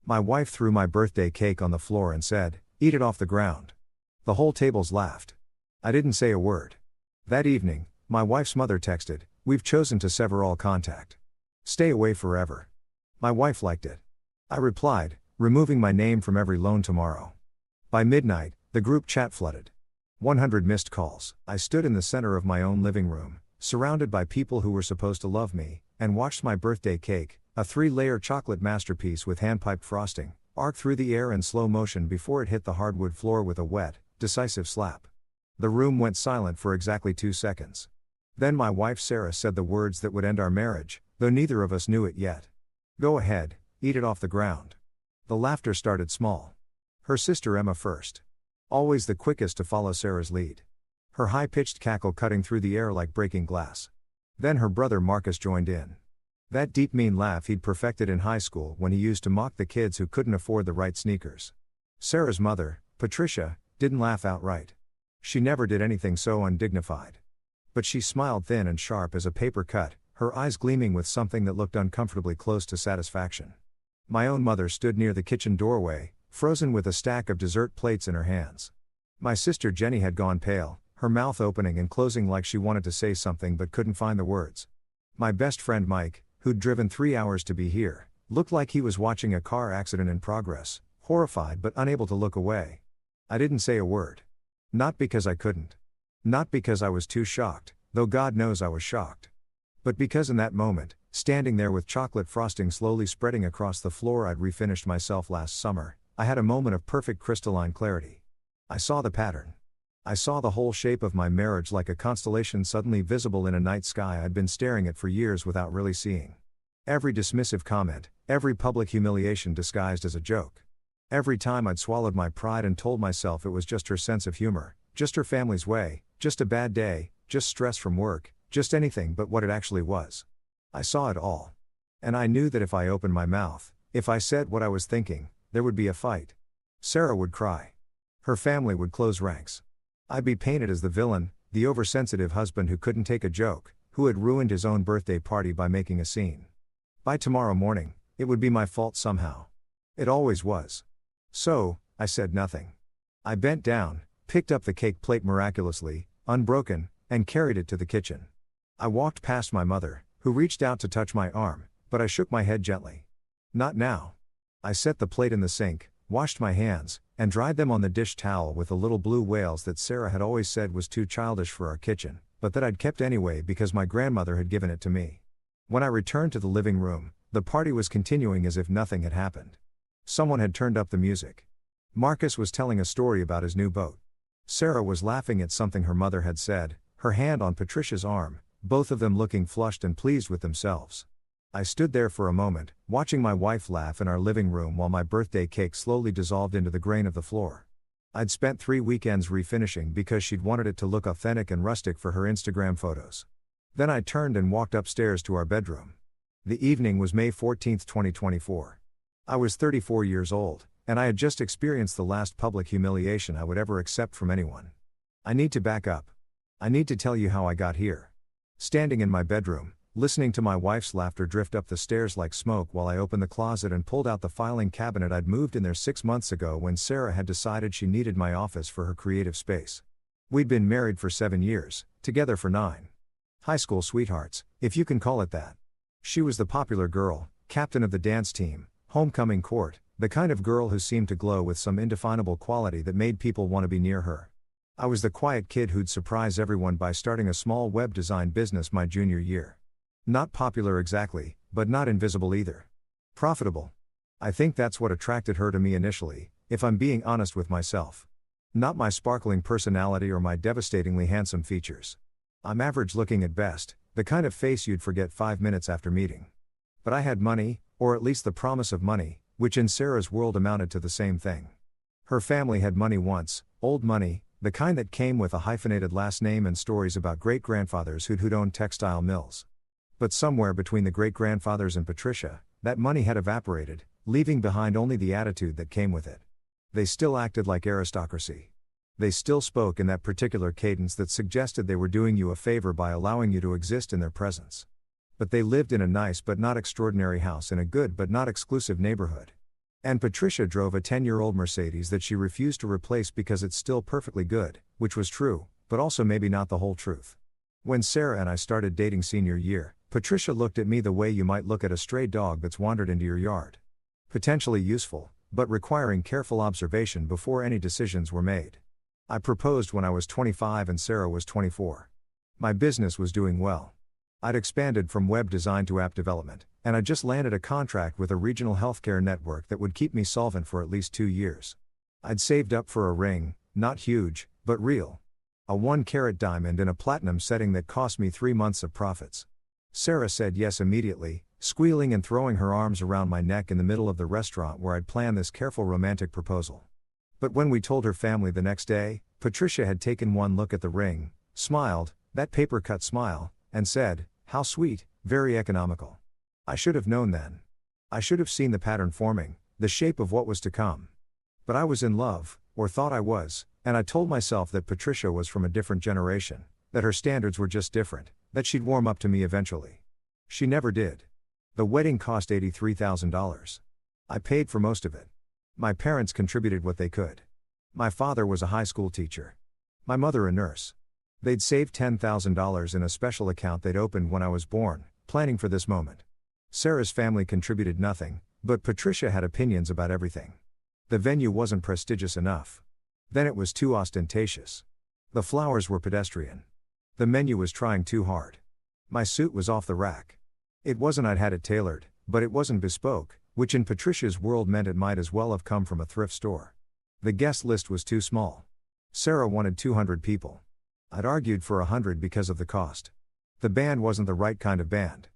My wife threw my birthday cake on the floor and said, "Eat it off the ground." The whole tables laughed. I didn't say a word. That evening, my wife's mother texted, "We've chosen to sever all contact. Stay away forever." My wife liked it. I replied, "Removing my name from every loan tomorrow." By midnight, the group chat flooded. 100 missed calls. I stood in the center of my own living room, surrounded by people who were supposed to love me, and watched my birthday cake, a 3-layer chocolate masterpiece with hand-piped frosting, arc through the air in slow motion before it hit the hardwood floor with a wet, decisive slap. The room went silent for exactly 2 seconds. Then my wife Sarah said the words that would end our marriage, though neither of us knew it yet. "Go ahead, eat it off the ground." The laughter started small. Her sister Emma first. Always the quickest to follow Sarah's lead. Her high-pitched cackle cutting through the air like breaking glass. Then her brother Marcus joined in. That deep mean laugh he'd perfected in high school when he used to mock the kids who couldn't afford the right sneakers. Sarah's mother, Patricia, didn't laugh outright. She never did anything so undignified. But she smiled thin and sharp as a paper cut, her eyes gleaming with something that looked uncomfortably close to satisfaction. My own mother stood near the kitchen doorway, frozen with a stack of dessert plates in her hands. My sister Jenny had gone pale, her mouth opening and closing like she wanted to say something but couldn't find the words. My best friend Mike, who'd driven 3 hours to be here, looked like he was watching a car accident in progress, horrified but unable to look away. I didn't say a word. Not because I couldn't. Not because I was too shocked, though God knows I was shocked. But because in that moment, standing there with chocolate frosting slowly spreading across the floor I'd refinished myself last summer, I had a moment of perfect crystalline clarity. I saw the pattern. I saw the whole shape of my marriage like a constellation suddenly visible in a night sky I'd been staring at for years without really seeing. Every dismissive comment, every public humiliation disguised as a joke. Every time I'd swallowed my pride and told myself it was just her sense of humor, just her family's way, just a bad day, just stress from work, just anything but what it actually was. I saw it all. And I knew that if I opened my mouth, if I said what I was thinking, there would be a fight. Sarah would cry. Her family would close ranks. I'd be painted as the villain, the oversensitive husband who couldn't take a joke, who had ruined his own birthday party by making a scene. By tomorrow morning, it would be my fault somehow. It always was. So, I said nothing. I bent down, picked up the cake plate miraculously, unbroken, and carried it to the kitchen. I walked past my mother, who reached out to touch my arm, but I shook my head gently. Not now. I set the plate in the sink, washed my hands, and dried them on the dish towel with the little blue whales that Sarah had always said was too childish for our kitchen, but that I'd kept anyway because my grandmother had given it to me. When I returned to the living room, the party was continuing as if nothing had happened. Someone had turned up the music. Marcus was telling a story about his new boat. Sarah was laughing at something her mother had said, her hand on Patricia's arm, both of them looking flushed and pleased with themselves. I stood there for a moment, watching my wife laugh in our living room while my birthday cake slowly dissolved into the grain of the floor. I'd spent 3 weekends refinishing because she'd wanted it to look authentic and rustic for her Instagram photos. Then I turned and walked upstairs to our bedroom. The evening was May 14, 2024. I was 34 years old, and I had just experienced the last public humiliation I would ever accept from anyone. I need to back up. I need to tell you how I got here. Standing in my bedroom, listening to my wife's laughter drift up the stairs like smoke while I opened the closet and pulled out the filing cabinet I'd moved in there 6 months ago when Sarah had decided she needed my office for her creative space. We'd been married for 7 years, together for 9. High school sweethearts, if you can call it that. She was the popular girl, captain of the dance team, homecoming court, the kind of girl who seemed to glow with some indefinable quality that made people want to be near her. I was the quiet kid who'd surprise everyone by starting a small web design business my junior year. Not popular exactly, but not invisible either. Profitable. I think that's what attracted her to me initially, if I'm being honest with myself. Not my sparkling personality or my devastatingly handsome features. I'm average looking at best, the kind of face you'd forget 5 minutes after meeting. But I had money, or at least the promise of money, which in Sarah's world amounted to the same thing. Her family had money once, old money, the kind that came with a hyphenated last name and stories about great-grandfathers who'd owned textile mills. But somewhere between the great-grandfathers and Patricia, that money had evaporated, leaving behind only the attitude that came with it. They still acted like aristocracy. They still spoke in that particular cadence that suggested they were doing you a favor by allowing you to exist in their presence. But they lived in a nice but not extraordinary house in a good but not exclusive neighborhood. And Patricia drove a 10-year-old Mercedes that she refused to replace because it's still perfectly good, which was true, but also maybe not the whole truth. When Sarah and I started dating senior year, Patricia looked at me the way you might look at a stray dog that's wandered into your yard. Potentially useful, but requiring careful observation before any decisions were made. I proposed when I was 25 and Sarah was 24. My business was doing well. I'd expanded from web design to app development, and I'd just landed a contract with a regional healthcare network that would keep me solvent for at least 2 years. I'd saved up for a ring, not huge, but real. A 1-carat diamond in a platinum setting that cost me 3 months of profits. Sarah said yes immediately, squealing and throwing her arms around my neck in the middle of the restaurant where I'd planned this careful romantic proposal. But when we told her family the next day, Patricia had taken one look at the ring, smiled, that paper-cut smile, and said, "How sweet, very economical." I should have known then. I should have seen the pattern forming, the shape of what was to come. But I was in love, or thought I was, and I told myself that Patricia was from a different generation, that her standards were just different, that she'd warm up to me eventually. She never did. The wedding cost $83,000. I paid for most of it. My parents contributed what they could. My father was a high school teacher. My mother a nurse. They'd saved $10,000 in a special account they'd opened when I was born, planning for this moment. Sarah's family contributed nothing, but Patricia had opinions about everything. The venue wasn't prestigious enough. Then it was too ostentatious. The flowers were pedestrian. The menu was trying too hard. My suit was off the rack. It wasn't I'd had it tailored, but it wasn't bespoke, which in Patricia's world meant it might as well have come from a thrift store. The guest list was too small. Sarah wanted 200 people. I'd argued for 100 because of the cost. The band wasn't the right kind of band.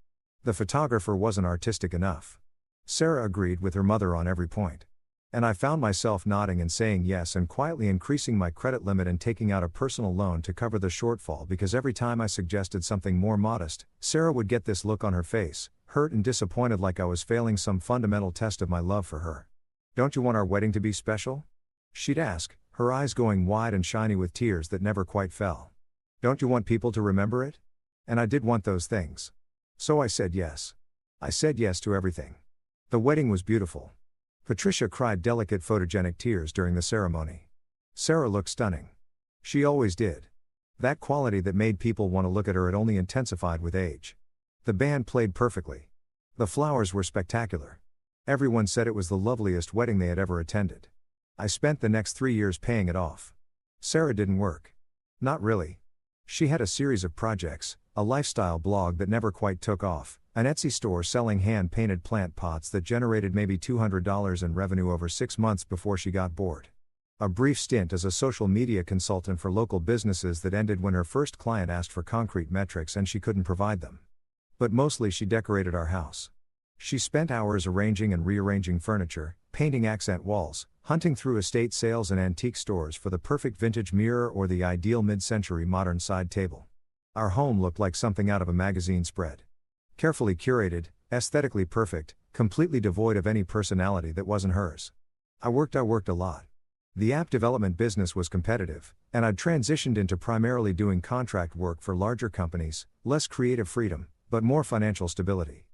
The photographer wasn't artistic enough. Sarah agreed with her mother on every point. And I found myself nodding and saying yes and quietly increasing my credit limit and taking out a personal loan to cover the shortfall because every time I suggested something more modest, Sarah would get this look on her face, hurt and disappointed like I was failing some fundamental test of my love for her. "Don't you want our wedding to be special?" she'd ask, her eyes going wide and shiny with tears that never quite fell. "Don't you want people to remember it?" And I did want those things. So I said yes. I said yes to everything. The wedding was beautiful. Patricia cried delicate photogenic tears during the ceremony. Sarah looked stunning. She always did. That quality that made people want to look at her had only intensified with age. The band played perfectly. The flowers were spectacular. Everyone said it was the loveliest wedding they had ever attended. I spent the next 3 years paying it off. Sarah didn't work. Not really. She had a series of projects, a lifestyle blog that never quite took off, an Etsy store selling hand-painted plant pots that generated maybe $200 in revenue over 6 months before she got bored. A brief stint as a social media consultant for local businesses that ended when her first client asked for concrete metrics and she couldn't provide them. But mostly she decorated our house. She spent hours arranging and rearranging furniture, painting accent walls, hunting through estate sales and antique stores for the perfect vintage mirror or the ideal mid-century modern side table. Our home looked like something out of a magazine spread. Carefully curated, aesthetically perfect, completely devoid of any personality that wasn't hers. I worked a lot. The app development business was competitive, and I'd transitioned into primarily doing contract work for larger companies, less creative freedom, but more financial stability.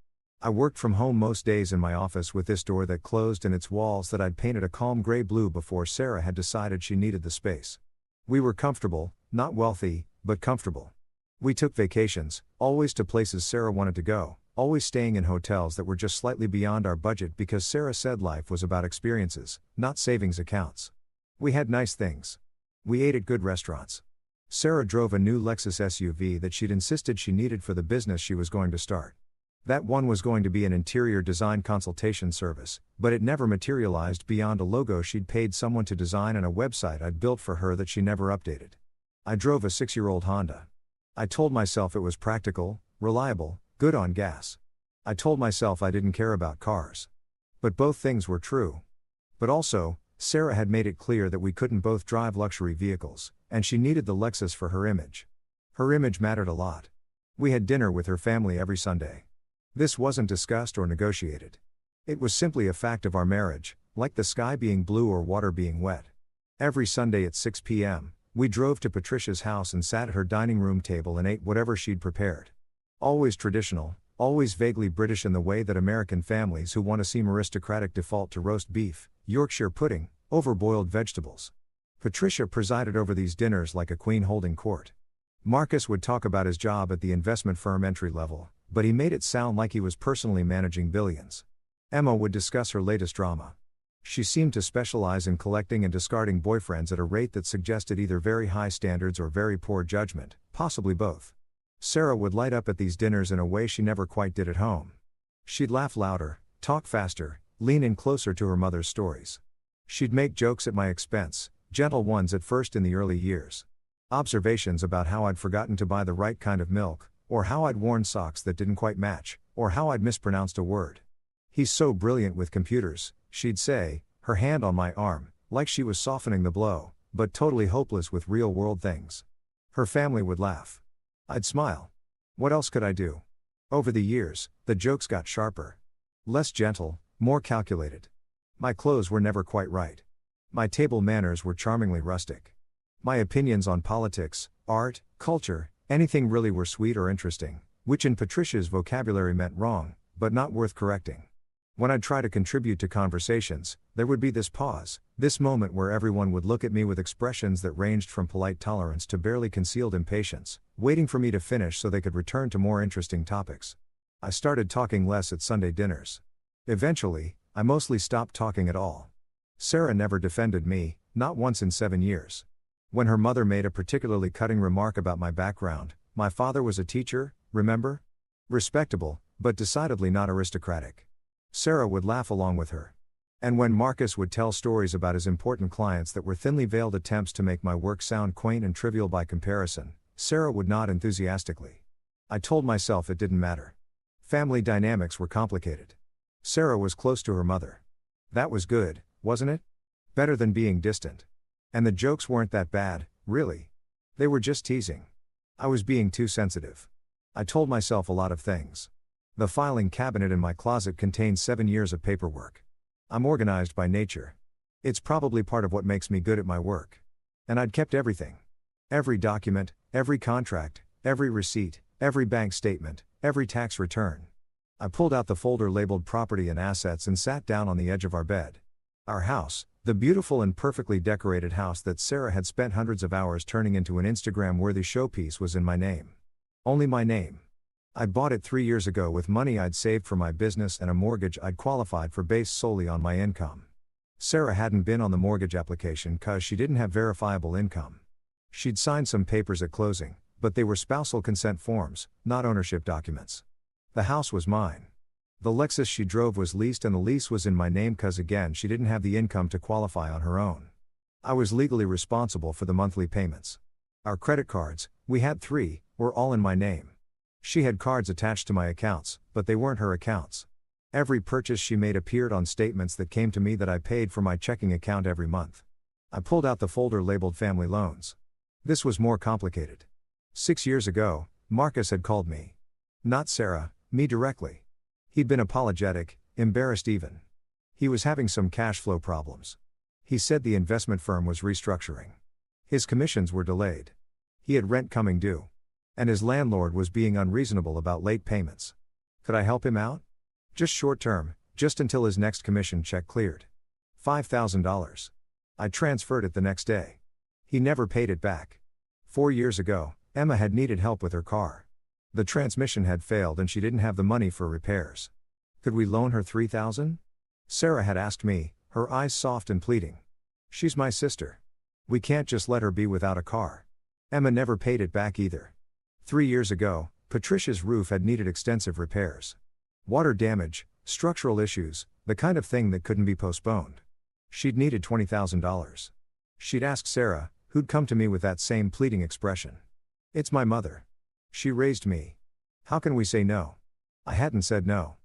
I worked from home most days in my office with this door that closed and its walls that I'd painted a calm gray blue before Sarah had decided she needed the space. We were comfortable, not wealthy, but comfortable. We took vacations, always to places Sarah wanted to go, always staying in hotels that were just slightly beyond our budget because Sarah said life was about experiences, not savings accounts. We had nice things. We ate at good restaurants. Sarah drove a new Lexus SUV that she'd insisted she needed for the business she was going to start. That one was going to be an interior design consultation service, but it never materialized beyond a logo she'd paid someone to design and a website I'd built for her that she never updated. I drove a 6-year-old Honda. I told myself it was practical, reliable, good on gas. I told myself I didn't care about cars. But both things were true. But also, Sarah had made it clear that we couldn't both drive luxury vehicles, and she needed the Lexus for her image. Her image mattered a lot. We had dinner with her family every Sunday. This wasn't discussed or negotiated. It was simply a fact of our marriage, like the sky being blue or water being wet. Every Sunday at 6 p.m., we drove to Patricia's house and sat at her dining room table and ate whatever she'd prepared. Always traditional, always vaguely British in the way that American families who want to seem aristocratic default to roast beef, Yorkshire pudding, overboiled vegetables. Patricia presided over these dinners like a queen holding court. Marcus would talk about his job at the investment firm entry level, but he made it sound like he was personally managing billions. Emma would discuss her latest drama. She seemed to specialize in collecting and discarding boyfriends at a rate that suggested either very high standards or very poor judgment, possibly both. Sarah would light up at these dinners in a way she never quite did at home. She'd laugh louder, talk faster, lean in closer to her mother's stories. She'd make jokes at my expense, gentle ones at first in the early years. Observations about how I'd forgotten to buy the right kind of milk, or how I'd worn socks that didn't quite match, or how I'd mispronounced a word. "He's so brilliant with computers," she'd say, her hand on my arm, like she was softening the blow, but totally hopeless with real-world things. Her family would laugh. I'd smile. What else could I do? Over the years, the jokes got sharper. Less gentle, more calculated. My clothes were never quite right. My table manners were charmingly rustic. My opinions on politics, art, culture, anything really were sweet or interesting, which in Patricia's vocabulary meant wrong, but not worth correcting. When I'd try to contribute to conversations, there would be this pause, this moment where everyone would look at me with expressions that ranged from polite tolerance to barely concealed impatience, waiting for me to finish so they could return to more interesting topics. I started talking less at Sunday dinners. Eventually, I mostly stopped talking at all. Sarah never defended me, not once in 7 years. When her mother made a particularly cutting remark about my background, my father was a teacher, remember? Respectable, but decidedly not aristocratic. Sarah would laugh along with her. And when Marcus would tell stories about his important clients that were thinly veiled attempts to make my work sound quaint and trivial by comparison, Sarah would nod enthusiastically. I told myself it didn't matter. Family dynamics were complicated. Sarah was close to her mother. That was good, wasn't it? Better than being distant. And the jokes weren't that bad, really. They were just teasing. I was being too sensitive. I told myself a lot of things. The filing cabinet in my closet contains 7 years of paperwork. I'm organized by nature. It's probably part of what makes me good at my work. And I'd kept everything. Every document, every contract, every receipt, every bank statement, every tax return. I pulled out the folder labeled Property and Assets and sat down on the edge of our bed. Our house, the beautiful and perfectly decorated house that Sarah had spent hundreds of hours turning into an Instagram-worthy showpiece, was in my name. Only my name. I'd bought it 3 years ago with money I'd saved for my business and a mortgage I'd qualified for based solely on my income. Sarah hadn't been on the mortgage application cause she didn't have verifiable income. She'd signed some papers at closing, but they were spousal consent forms, not ownership documents. The house was mine. The Lexus she drove was leased and the lease was in my name cause again she didn't have the income to qualify on her own. I was legally responsible for the monthly payments. Our credit cards, we had 3, were all in my name. She had cards attached to my accounts, but they weren't her accounts. Every purchase she made appeared on statements that came to me that I paid for my checking account every month. I pulled out the folder labeled Family Loans. This was more complicated. 6 years ago, Marcus had called me. Not Sarah, me directly. He'd been apologetic, embarrassed even. He was having some cash flow problems. He said the investment firm was restructuring. His commissions were delayed. He had rent coming due. And his landlord was being unreasonable about late payments. Could I help him out? Just short term, just until his next commission check cleared. $5,000. I transferred it the next day. He never paid it back. 4 years ago, Emma had needed help with her car. The transmission had failed and she didn't have the money for repairs. Could we loan her $3,000? Sarah had asked me, her eyes soft and pleading. She's my sister. We can't just let her be without a car. Emma never paid it back either. 3 years ago, Patricia's roof had needed extensive repairs. Water damage, structural issues, the kind of thing that couldn't be postponed. She'd needed $20,000. She'd asked Sarah, who'd come to me with that same pleading expression. It's my mother. She raised me. How can we say no? I hadn't said no.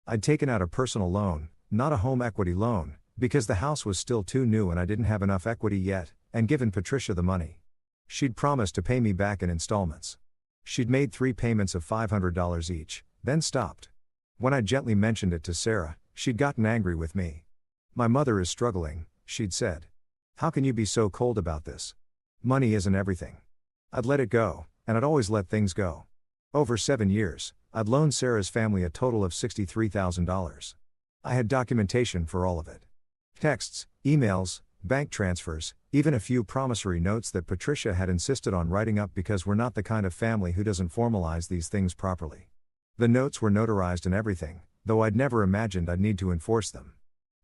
I'd taken out a personal loan, not a home equity loan, because the house was still too new and I didn't have enough equity yet, and given Patricia the money. She'd promised to pay me back in installments. She'd made 3 payments of $500 each, then stopped. When I gently mentioned it to Sarah, she'd gotten angry with me. My mother is struggling, she'd said. How can you be so cold about this? Money isn't everything. I'd let it go, and I'd always let things go. Over 7 years, I'd loaned Sarah's family a total of $63,000. I had documentation for all of it. Texts, emails, bank transfers, even a few promissory notes that Patricia had insisted on writing up because we're not the kind of family who doesn't formalize these things properly. The notes were notarized and everything, though I'd never imagined I'd need to enforce them.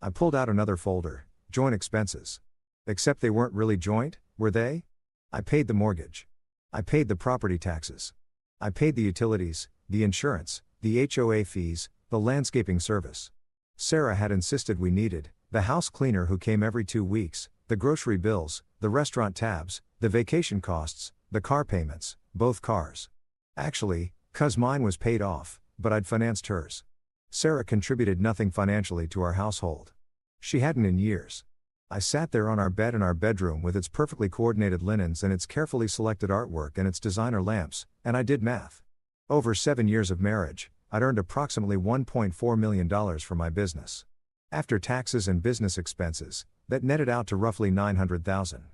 I pulled out another folder, joint expenses. Except they weren't really joint, were they? I paid the mortgage. I paid the property taxes. I paid the utilities, the insurance, the HOA fees, the landscaping service. Sarah had insisted we needed the house cleaner who came every 2 weeks, the grocery bills, the restaurant tabs, the vacation costs, the car payments, both cars. Actually, 'cause mine was paid off, but I'd financed hers. Sarah contributed nothing financially to our household. She hadn't in years. I sat there on our bed in our bedroom with its perfectly coordinated linens and its carefully selected artwork and its designer lamps, and I did math. Over 7 years of marriage, I'd earned approximately $1.4 million from my business. After taxes and business expenses, that netted out to roughly $900,000.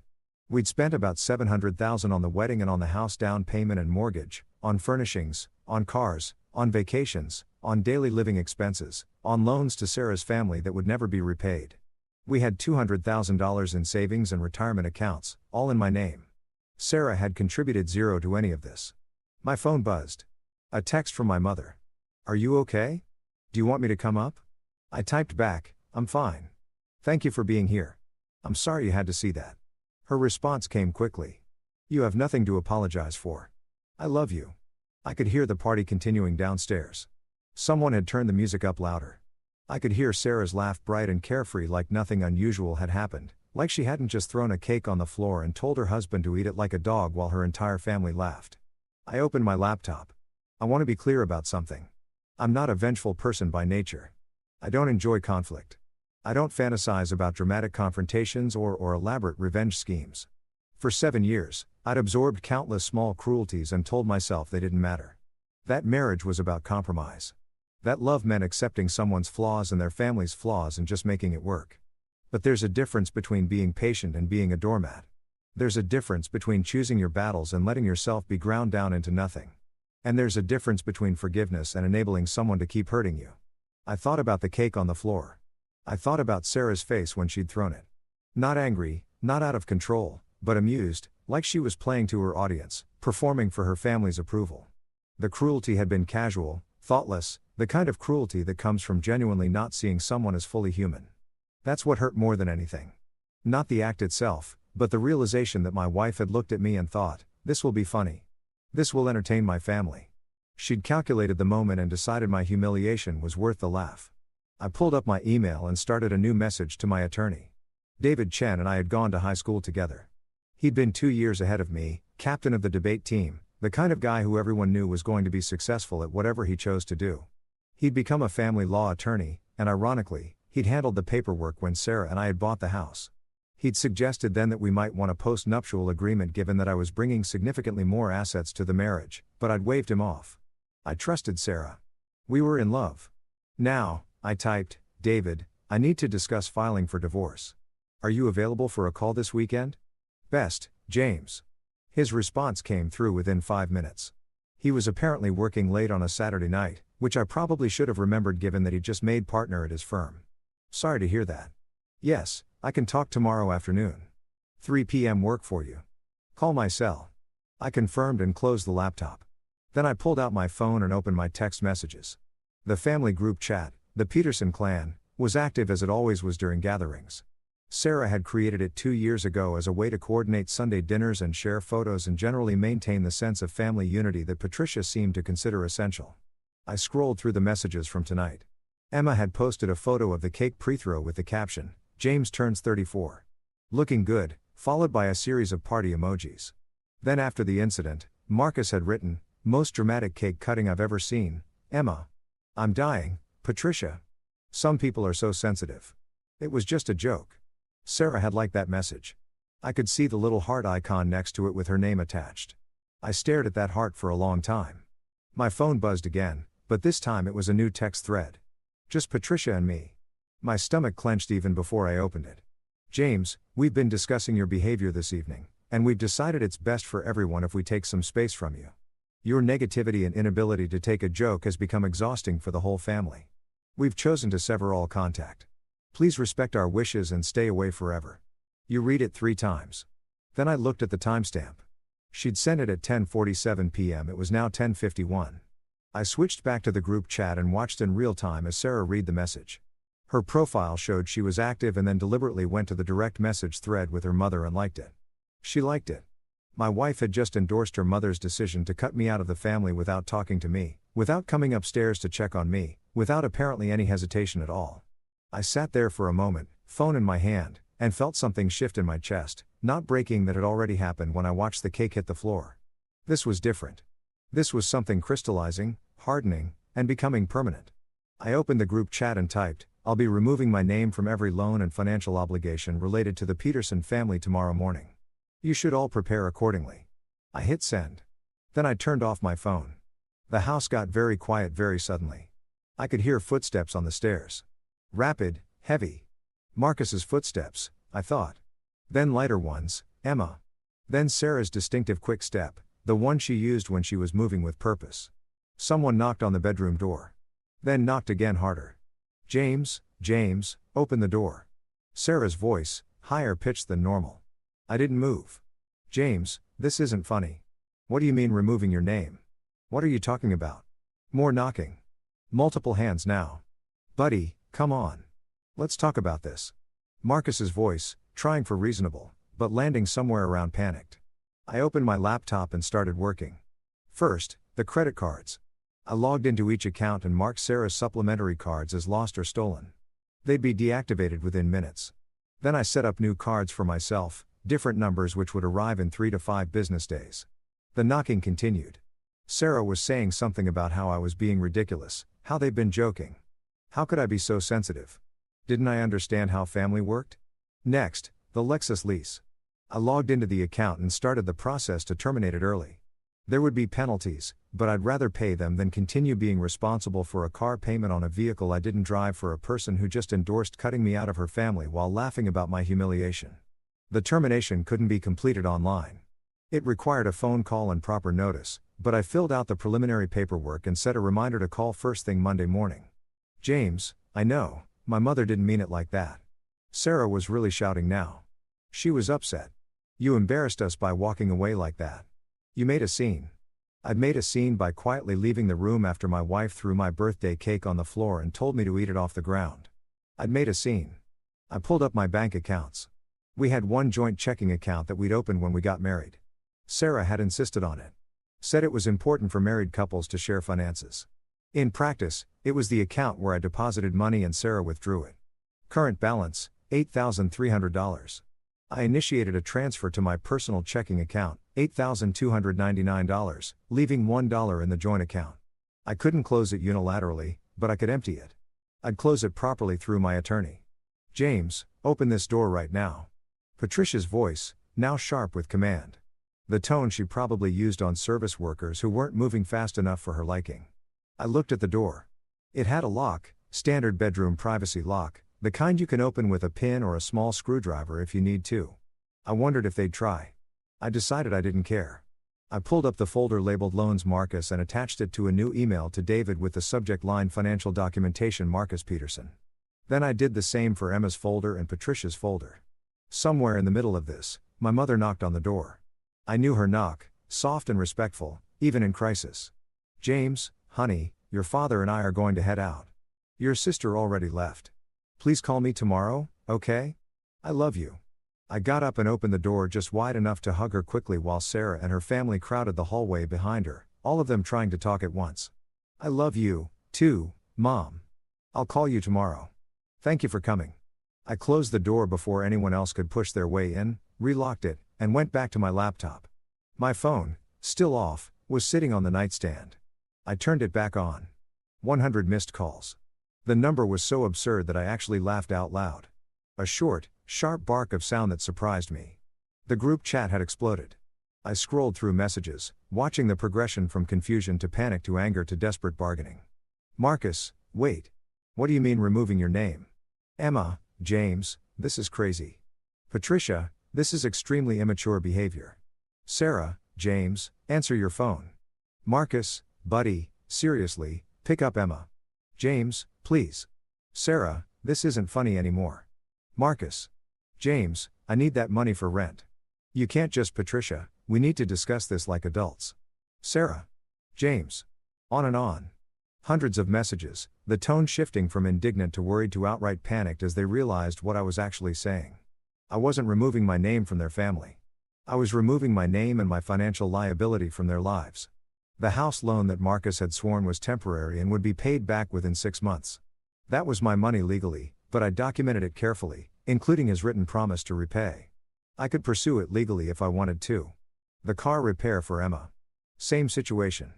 We'd spent about $700,000 on the wedding and on the house down payment and mortgage, on furnishings, on cars, on vacations, on daily living expenses, on loans to Sarah's family that would never be repaid. We had $200,000 in savings and retirement accounts, all in my name. Sarah had contributed zero to any of this. My phone buzzed. A text from my mother. "Are you okay? Do you want me to come up?" I typed back, "I'm fine. Thank you for being here. I'm sorry you had to see that." Her response came quickly. "You have nothing to apologize for. I love you." I could hear the party continuing downstairs. Someone had turned the music up louder. I could hear Sarah's laugh, bright and carefree, like nothing unusual had happened, like she hadn't just thrown a cake on the floor and told her husband to eat it like a dog while her entire family laughed. I opened my laptop. I want to be clear about something. I'm not a vengeful person by nature. I don't enjoy conflict. I don't fantasize about dramatic confrontations or elaborate revenge schemes. For 7 years, I'd absorbed countless small cruelties and told myself they didn't matter. That marriage was about compromise. That love meant accepting someone's flaws and their family's flaws and just making it work. But there's a difference between being patient and being a doormat. There's a difference between choosing your battles and letting yourself be ground down into nothing. And there's a difference between forgiveness and enabling someone to keep hurting you. I thought about the cake on the floor. I thought about Sarah's face when she'd thrown it. Not angry, not out of control, but amused, like she was playing to her audience, performing for her family's approval. The cruelty had been casual, thoughtless, the kind of cruelty that comes from genuinely not seeing someone as fully human. That's what hurt more than anything. Not the act itself, but the realization that my wife had looked at me and thought, "This will be funny. This will entertain my family." She'd calculated the moment and decided my humiliation was worth the laugh. I pulled up my email and started a new message to my attorney. David Chen and I had gone to high school together. He'd been 2 years ahead of me, captain of the debate team, the kind of guy who everyone knew was going to be successful at whatever he chose to do. He'd become a family law attorney, and ironically, he'd handled the paperwork when Sarah and I had bought the house. He'd suggested then that we might want a post-nuptial agreement given that I was bringing significantly more assets to the marriage, but I'd waved him off. I trusted Sarah. We were in love. "Now," I typed, "David, I need to discuss filing for divorce. Are you available for a call this weekend? Best, James." His response came through within 5 minutes. He was apparently working late on a Saturday night, which I probably should have remembered given that he'd just made partner at his firm. "Sorry to hear that. Yes, I can talk tomorrow afternoon. 3 p.m. work for you. Call my cell." I confirmed and closed the laptop. Then I pulled out my phone and opened my text messages. The family group chat, the Peterson clan, was active as it always was during gatherings. Sarah had created it 2 years ago as a way to coordinate Sunday dinners and share photos and generally maintain the sense of family unity that Patricia seemed to consider essential. I scrolled through the messages from tonight. Emma had posted a photo of the cake pre-throw with the caption, "James turns 34. Looking good," followed by a series of party emojis. Then after the incident, Marcus had written, "Most dramatic cake cutting I've ever seen, Emma. I'm dying, Patricia. Some people are so sensitive. It was just a joke." Sarah had liked that message. I could see the little heart icon next to it with her name attached. I stared at that heart for a long time. My phone buzzed again, but this time it was a new text thread. Just Patricia and me. My stomach clenched even before I opened it. "James, we've been discussing your behavior this evening, and we've decided it's best for everyone if we take some space from you. Your negativity and inability to take a joke has become exhausting for the whole family. We've chosen to sever all contact. Please respect our wishes and stay away forever. You read it 3 times. Then I looked at the timestamp. She'd sent it at 10:47 p.m. It was now 10:51. I switched back to the group chat and watched in real time as Sarah read the message. Her profile showed she was active and then deliberately went to the direct message thread with her mother and liked it. She liked it. My wife had just endorsed her mother's decision to cut me out of the family without talking to me, without coming upstairs to check on me, without apparently any hesitation at all. I sat there for a moment, phone in my hand, and felt something shift in my chest, not breaking that had already happened when I watched the cake hit the floor. This was different. This was something crystallizing, hardening, and becoming permanent. I opened the group chat and typed, "I'll be removing my name from every loan and financial obligation related to the Peterson family tomorrow morning. You should all prepare accordingly." I hit send. Then I turned off my phone. The house got very quiet very suddenly. I could hear footsteps on the stairs. Rapid, heavy. Marcus's footsteps, I thought. Then lighter ones, Emma. Then Sarah's distinctive quick step, the one she used when she was moving with purpose. Someone knocked on the bedroom door. Then knocked again harder. "James, James, open the door." Sarah's voice, higher pitched than normal. I didn't move. "James, this isn't funny. What do you mean removing your name? What are you talking about?" More knocking. Multiple hands now. "Buddy, come on. Let's talk about this." Marcus's voice, trying for reasonable, but landing somewhere around panicked. I opened my laptop and started working. First, the credit cards. I logged into each account and marked Sarah's supplementary cards as lost or stolen. They'd be deactivated within minutes. Then I set up new cards for myself, different numbers which would arrive in 3 to 5 business days. The knocking continued. Sarah was saying something about how I was being ridiculous, how they'd been joking. How could I be so sensitive? Didn't I understand how family worked? Next, the Lexus lease. I logged into the account and started the process to terminate it early. There would be penalties, but I'd rather pay them than continue being responsible for a car payment on a vehicle I didn't drive for a person who just endorsed cutting me out of her family while laughing about my humiliation. The termination couldn't be completed online. It required a phone call and proper notice, but I filled out the preliminary paperwork and set a reminder to call first thing Monday morning. "James, I know, my mother didn't mean it like that." Sarah was really shouting now. She was upset. "You embarrassed us by walking away like that. You made a scene." I'd made a scene by quietly leaving the room after my wife threw my birthday cake on the floor and told me to eat it off the ground. I'd made a scene. I pulled up my bank accounts. We had one joint checking account that we'd opened when we got married. Sarah had insisted on it. Said it was important for married couples to share finances. In practice, it was the account where I deposited money and Sarah withdrew it. Current balance, $8,300. I initiated a transfer to my personal checking account, $8,299, leaving $1 in the joint account. I couldn't close it unilaterally, but I could empty it. I'd close it properly through my attorney. "James, open this door right now." Patricia's voice, now sharp with command. The tone she probably used on service workers who weren't moving fast enough for her liking. I looked at the door. It had a lock, standard bedroom privacy lock, the kind you can open with a pin or a small screwdriver if you need to. I wondered if they'd try. I decided I didn't care. I pulled up the folder labeled Loans Marcus and attached it to a new email to David with the subject line Financial Documentation Marcus Peterson. Then I did the same for Emma's folder and Patricia's folder. Somewhere in the middle of this, my mother knocked on the door. I knew her knock, soft and respectful, even in crisis. "James, honey, your father and I are going to head out. Your sister already left. Please call me tomorrow, okay? I love you." I got up and opened the door just wide enough to hug her quickly while Sarah and her family crowded the hallway behind her, all of them trying to talk at once. "I love you, too, Mom. I'll call you tomorrow. Thank you for coming." I closed the door before anyone else could push their way in, relocked it, and went back to my laptop. My phone, still off, was sitting on the nightstand. I turned it back on. 100 missed calls. The number was so absurd that I actually laughed out loud. A short, sharp bark of sound that surprised me. The group chat had exploded. I scrolled through messages, watching the progression from confusion to panic to anger to desperate bargaining. "Marcus, wait. What do you mean removing your name?" Emma, "James, this is crazy." Patricia, "This is extremely immature behavior." Sarah, "James, answer your phone." Marcus, buddy, seriously, pick up Emma. James, please. Sarah, this isn't funny anymore. Marcus. James, I need that money for rent. You can't just Patricia, we need to discuss this like adults. Sarah. James. On and on. Hundreds of messages, the tone shifting from indignant to worried to outright panicked as they realized what I was actually saying. I wasn't removing my name from their family. I was removing my name and my financial liability from their lives. The house loan that Marcus had sworn was temporary and would be paid back within 6 months. That was my money legally, but I documented it carefully, including his written promise to repay. I could pursue it legally if I wanted to. The car repair for Emma. Same situation.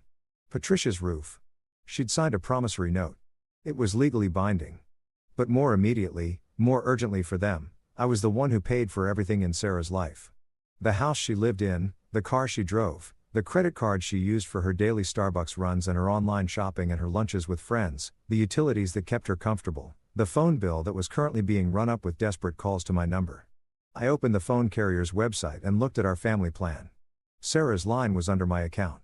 Patricia's roof. She'd signed a promissory note. It was legally binding. But more immediately, more urgently for them, I was the one who paid for everything in Sarah's life. The house she lived in, the car she drove, the credit card she used for her daily Starbucks runs and her online shopping and her lunches with friends, the utilities that kept her comfortable, the phone bill that was currently being run up with desperate calls to my number. I opened the phone carrier's website and looked at our family plan. Sarah's line was under my account.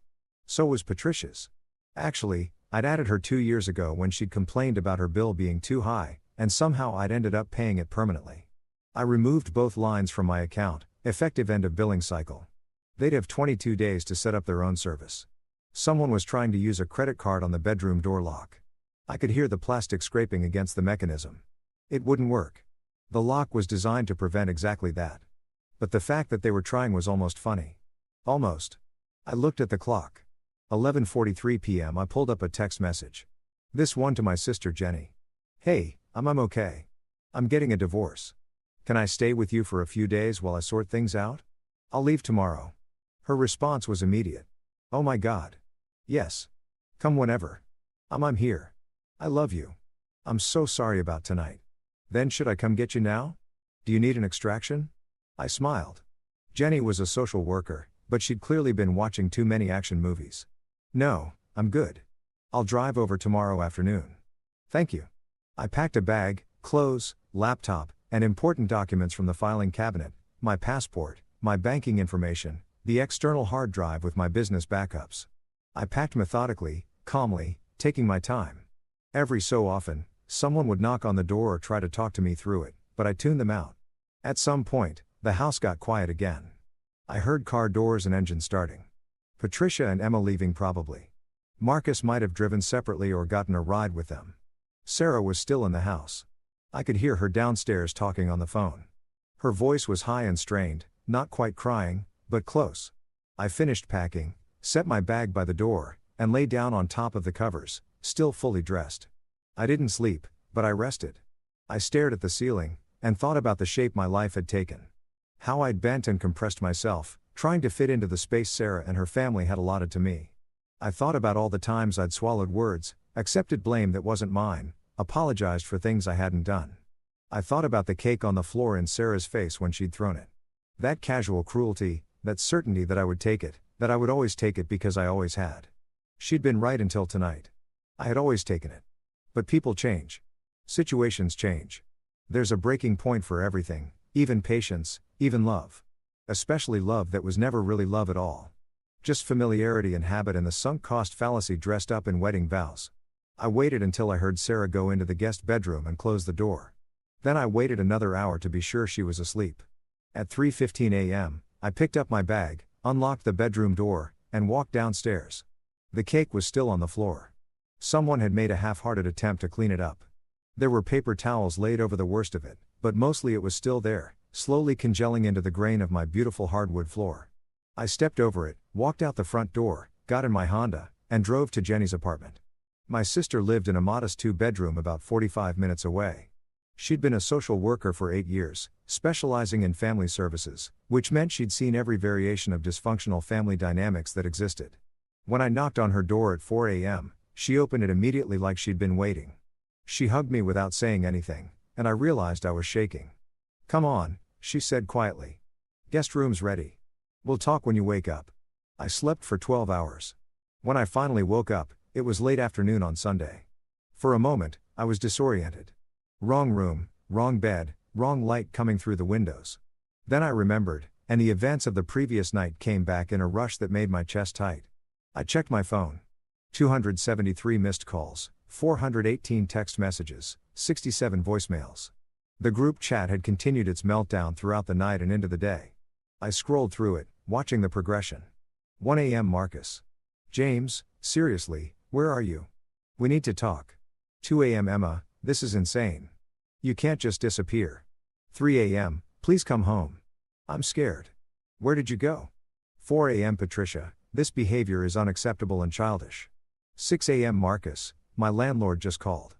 So was Patricia's. Actually, I'd added her 2 years ago when she'd complained about her bill being too high, and somehow I'd ended up paying it permanently. I removed both lines from my account, effective end of billing cycle. They'd have 22 days to set up their own service. Someone was trying to use a credit card on the bedroom door lock. I could hear the plastic scraping against the mechanism. It wouldn't work. The lock was designed to prevent exactly that. But the fact that they were trying was almost funny. Almost. I looked at the clock. 11:43 p.m. I pulled up a text message. This one to my sister Jenny. Hey, I'm okay. I'm getting a divorce. Can I stay with you for a few days while I sort things out? I'll leave tomorrow. Her response was immediate. Oh my God. Yes. Come whenever. I'm here. I love you. I'm so sorry about tonight. Then should I come get you now? Do you need an extraction? I smiled. Jenny was a social worker, but she'd clearly been watching too many action movies. No, I'm good. I'll drive over tomorrow afternoon. Thank you. I packed a bag, clothes, laptop, and important documents from the filing cabinet, my passport, my banking information, the external hard drive with my business backups. I packed methodically, calmly, taking my time. Every so often, someone would knock on the door or try to talk to me through it, but I tuned them out. At some point, the house got quiet again. I heard car doors and engine starting. Patricia and Emma leaving probably. Marcus might have driven separately or gotten a ride with them. Sarah was still in the house. I could hear her downstairs talking on the phone. Her voice was high and strained, not quite crying, but close. I finished packing, set my bag by the door, and lay down on top of the covers, still fully dressed. I didn't sleep, but I rested. I stared at the ceiling, and thought about the shape my life had taken. How I'd bent and compressed myself, trying to fit into the space Sarah and her family had allotted to me. I thought about all the times I'd swallowed words, accepted blame that wasn't mine, apologized for things I hadn't done. I thought about the cake on the floor in Sarah's face when she'd thrown it. That casual cruelty, that certainty that I would take it, that I would always take it because I always had. She'd been right until tonight. I had always taken it. But people change. Situations change. There's a breaking point for everything, even patience, even love. Especially love that was never really love at all. Just familiarity and habit and the sunk cost fallacy dressed up in wedding vows. I waited until I heard Sarah go into the guest bedroom and close the door. Then I waited another hour to be sure she was asleep. At 3:15 a.m., I picked up my bag, unlocked the bedroom door, and walked downstairs. The cake was still on the floor. Someone had made a half-hearted attempt to clean it up. There were paper towels laid over the worst of it, but mostly it was still there, slowly congealing into the grain of my beautiful hardwood floor. I stepped over it, walked out the front door, got in my Honda, and drove to Jenny's apartment. My sister lived in a modest 2-bedroom about 45 minutes away. She'd been a social worker for 8 years, specializing in family services, which meant she'd seen every variation of dysfunctional family dynamics that existed. When I knocked on her door at 4 a.m., she opened it immediately like she'd been waiting. She hugged me without saying anything, and I realized I was shaking. "Come on," she said quietly. "Guest room's ready. We'll talk when you wake up." I slept for 12 hours. When I finally woke up, it was late afternoon on Sunday. For a moment, I was disoriented. Wrong room, wrong bed, wrong light coming through the windows. Then I remembered, and the events of the previous night came back in a rush that made my chest tight. I checked my phone. 273 missed calls, 418 text messages, 67 voicemails. The group chat had continued its meltdown throughout the night and into the day. I scrolled through it, watching the progression. 1 a.m. Marcus. James, seriously, where are you? We need to talk. 2 a.m. Emma, this is insane. You can't just disappear. 3 a.m., please come home. I'm scared. Where did you go? 4 a.m. Patricia, this behavior is unacceptable and childish. 6 a.m. Marcus, my landlord just called.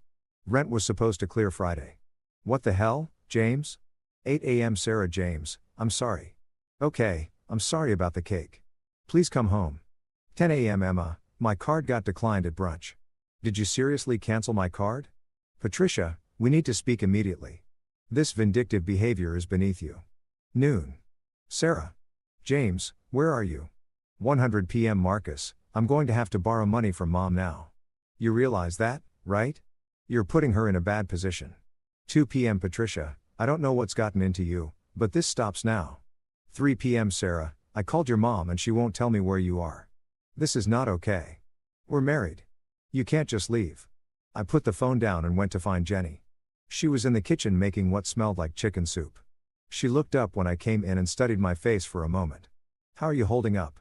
Rent was supposed to clear Friday. What the hell, James? 8 a.m. Sarah. James, I'm sorry. Okay, I'm sorry about the cake. Please come home. 10 a.m. Emma, my card got declined at brunch. Did you seriously cancel my card? Patricia, we need to speak immediately. This vindictive behavior is beneath you. Noon. Sarah. James, where are you? 100 p.m. Marcus, I'm going to have to borrow money from mom now. You realize that, right? You're putting her in a bad position. 2 p.m. Patricia, I don't know what's gotten into you, but this stops now. 3 p.m. Sarah, I called your mom and she won't tell me where you are. This is not okay. We're married. You can't just leave. I put the phone down and went to find Jenny. She was in the kitchen making what smelled like chicken soup. She looked up when I came in and studied my face for a moment. How are you holding up?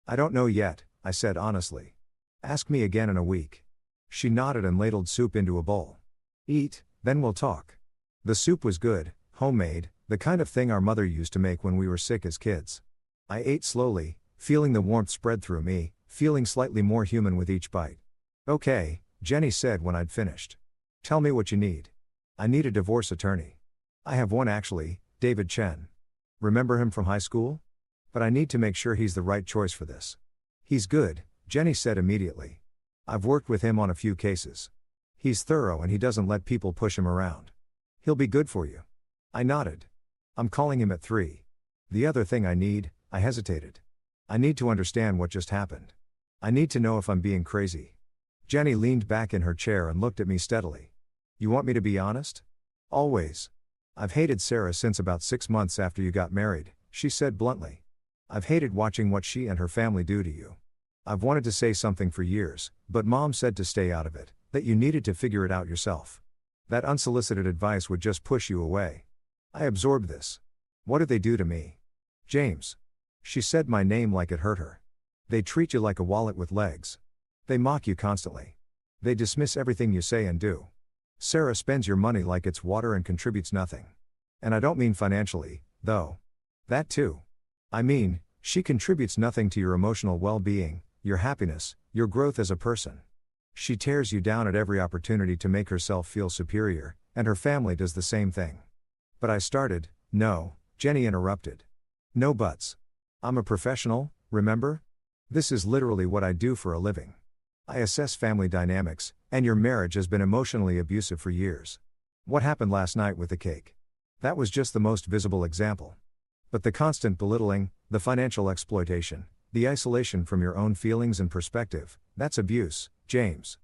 I don't know yet, I said honestly. Ask me again in a week. She nodded and ladled soup into a bowl. Eat, then we'll talk. The soup was good, homemade, the kind of thing our mother used to make when we were sick as kids. I ate slowly, feeling the warmth spread through me, feeling slightly more human with each bite. Okay, Jenny said when I'd finished. Tell me what you need. I need a divorce attorney. I have one actually, David Chen. Remember him from high school? But I need to make sure he's the right choice for this. He's good, Jenny said immediately. I've worked with him on a few cases. He's thorough and he doesn't let people push him around. He'll be good for you. I nodded. I'm calling him at 3. The other thing I hesitated. I need to understand what just happened. I need to know if I'm being crazy. Jenny leaned back in her chair and looked at me steadily. You want me to be honest? Always. I've hated Sarah since about 6 months after you got married, she said bluntly. I've hated watching what she and her family do to you. I've wanted to say something for years, but mom said to stay out of it, that you needed to figure it out yourself. That unsolicited advice would just push you away. I absorbed this. What did they do to me? James. She said my name like it hurt her. They treat you like a wallet with legs. They mock you constantly. They dismiss everything you say and do. Sarah spends your money like it's water and contributes nothing. And I don't mean financially, though. That too. I mean, she contributes nothing to your emotional well-being, your happiness, your growth as a person. She tears you down at every opportunity to make herself feel superior, and her family does the same thing. But I started. No, Jenny interrupted. No buts. I'm a professional, remember? This is literally what I do for a living. I assess family dynamics, and your marriage has been emotionally abusive for years. What happened last night with the cake? That was just the most visible example. But the constant belittling, the financial exploitation, the isolation from your own feelings and perspective, that's abuse, James.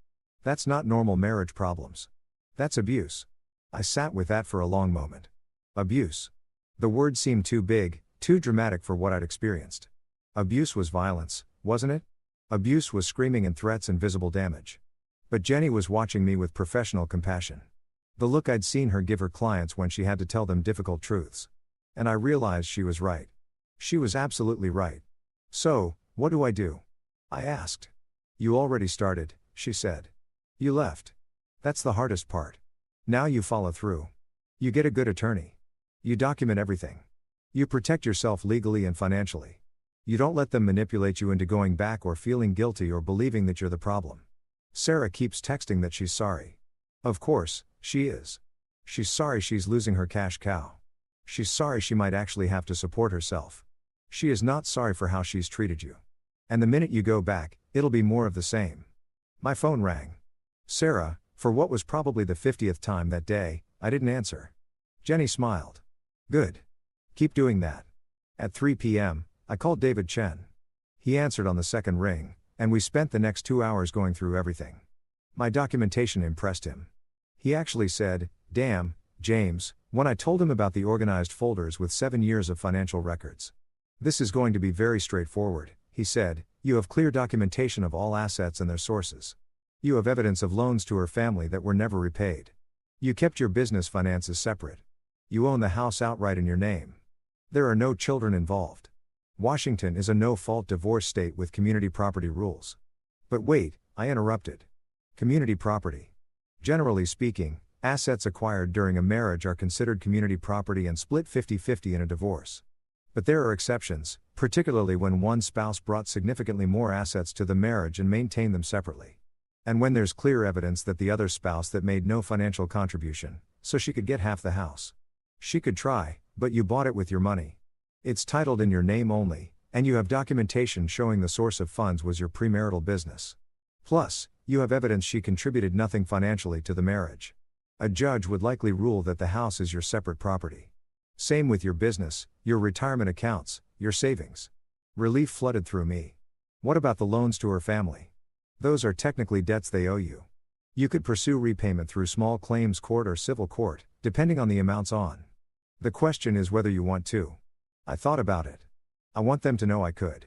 That's not normal marriage problems. That's abuse. I sat with that for a long moment. Abuse. The word seemed too big, too dramatic for what I'd experienced. Abuse was violence, wasn't it? Abuse was screaming and threats and visible damage. But Jenny was watching me with professional compassion. The look I'd seen her give her clients when she had to tell them difficult truths. And I realized she was right. She was absolutely right. So, what do I do? I asked. You already started, she said. You left. That's the hardest part. Now you follow through. You get a good attorney. You document everything. You protect yourself legally and financially. You don't let them manipulate you into going back or feeling guilty or believing that you're the problem. Sarah keeps texting that she's sorry. Of course, she is. She's sorry she's losing her cash cow. She's sorry she might actually have to support herself. She is not sorry for how she's treated you. And the minute you go back, it'll be more of the same. My phone rang. Sarah, for what was probably the 50th time that day, I didn't answer. Jenny smiled. Good. Keep doing that. At 3 p.m., I called David Chen. He answered on the second ring, and we spent the next 2 hours going through everything. My documentation impressed him. He actually said, "Damn, James," when I told him about the organized folders with 7 years of financial records. "This is going to be very straightforward," he said. You have clear documentation of all assets and their sources. You have evidence of loans to her family that were never repaid. You kept your business finances separate. You own the house outright in your name. There are no children involved. Washington is a no-fault divorce state with community property rules. But wait, I interrupted. Community property. Generally speaking, assets acquired during a marriage are considered community property and split 50-50 in a divorce. But there are exceptions, particularly when one spouse brought significantly more assets to the marriage and maintained them separately. And when there's clear evidence that the other spouse that made no financial contribution, so she could get half the house. She could try, but you bought it with your money. It's titled in your name only, and you have documentation showing the source of funds was your premarital business. Plus, you have evidence she contributed nothing financially to the marriage. A judge would likely rule that the house is your separate property. Same with your business, your retirement accounts, your savings. Relief flooded through me. What about the loans to her family? Those are technically debts they owe you. You could pursue repayment through small claims court or civil court, depending on the amounts on. The question is whether you want to. I thought about it. I want them to know I could.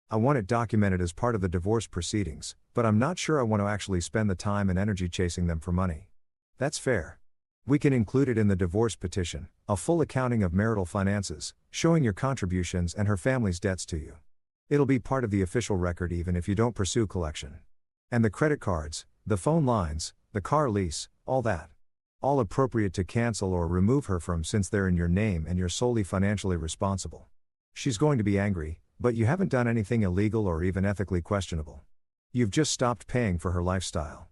I want it documented as part of the divorce proceedings, but I'm not sure I want to actually spend the time and energy chasing them for money. That's fair. We can include it in the divorce petition, a full accounting of marital finances, showing your contributions and her family's debts to you. It'll be part of the official record even if you don't pursue collection. And the credit cards, the phone lines, the car lease, all that. All appropriate to cancel or remove her from since they're in your name and you're solely financially responsible. She's going to be angry, but you haven't done anything illegal or even ethically questionable. You've just stopped paying for her lifestyle.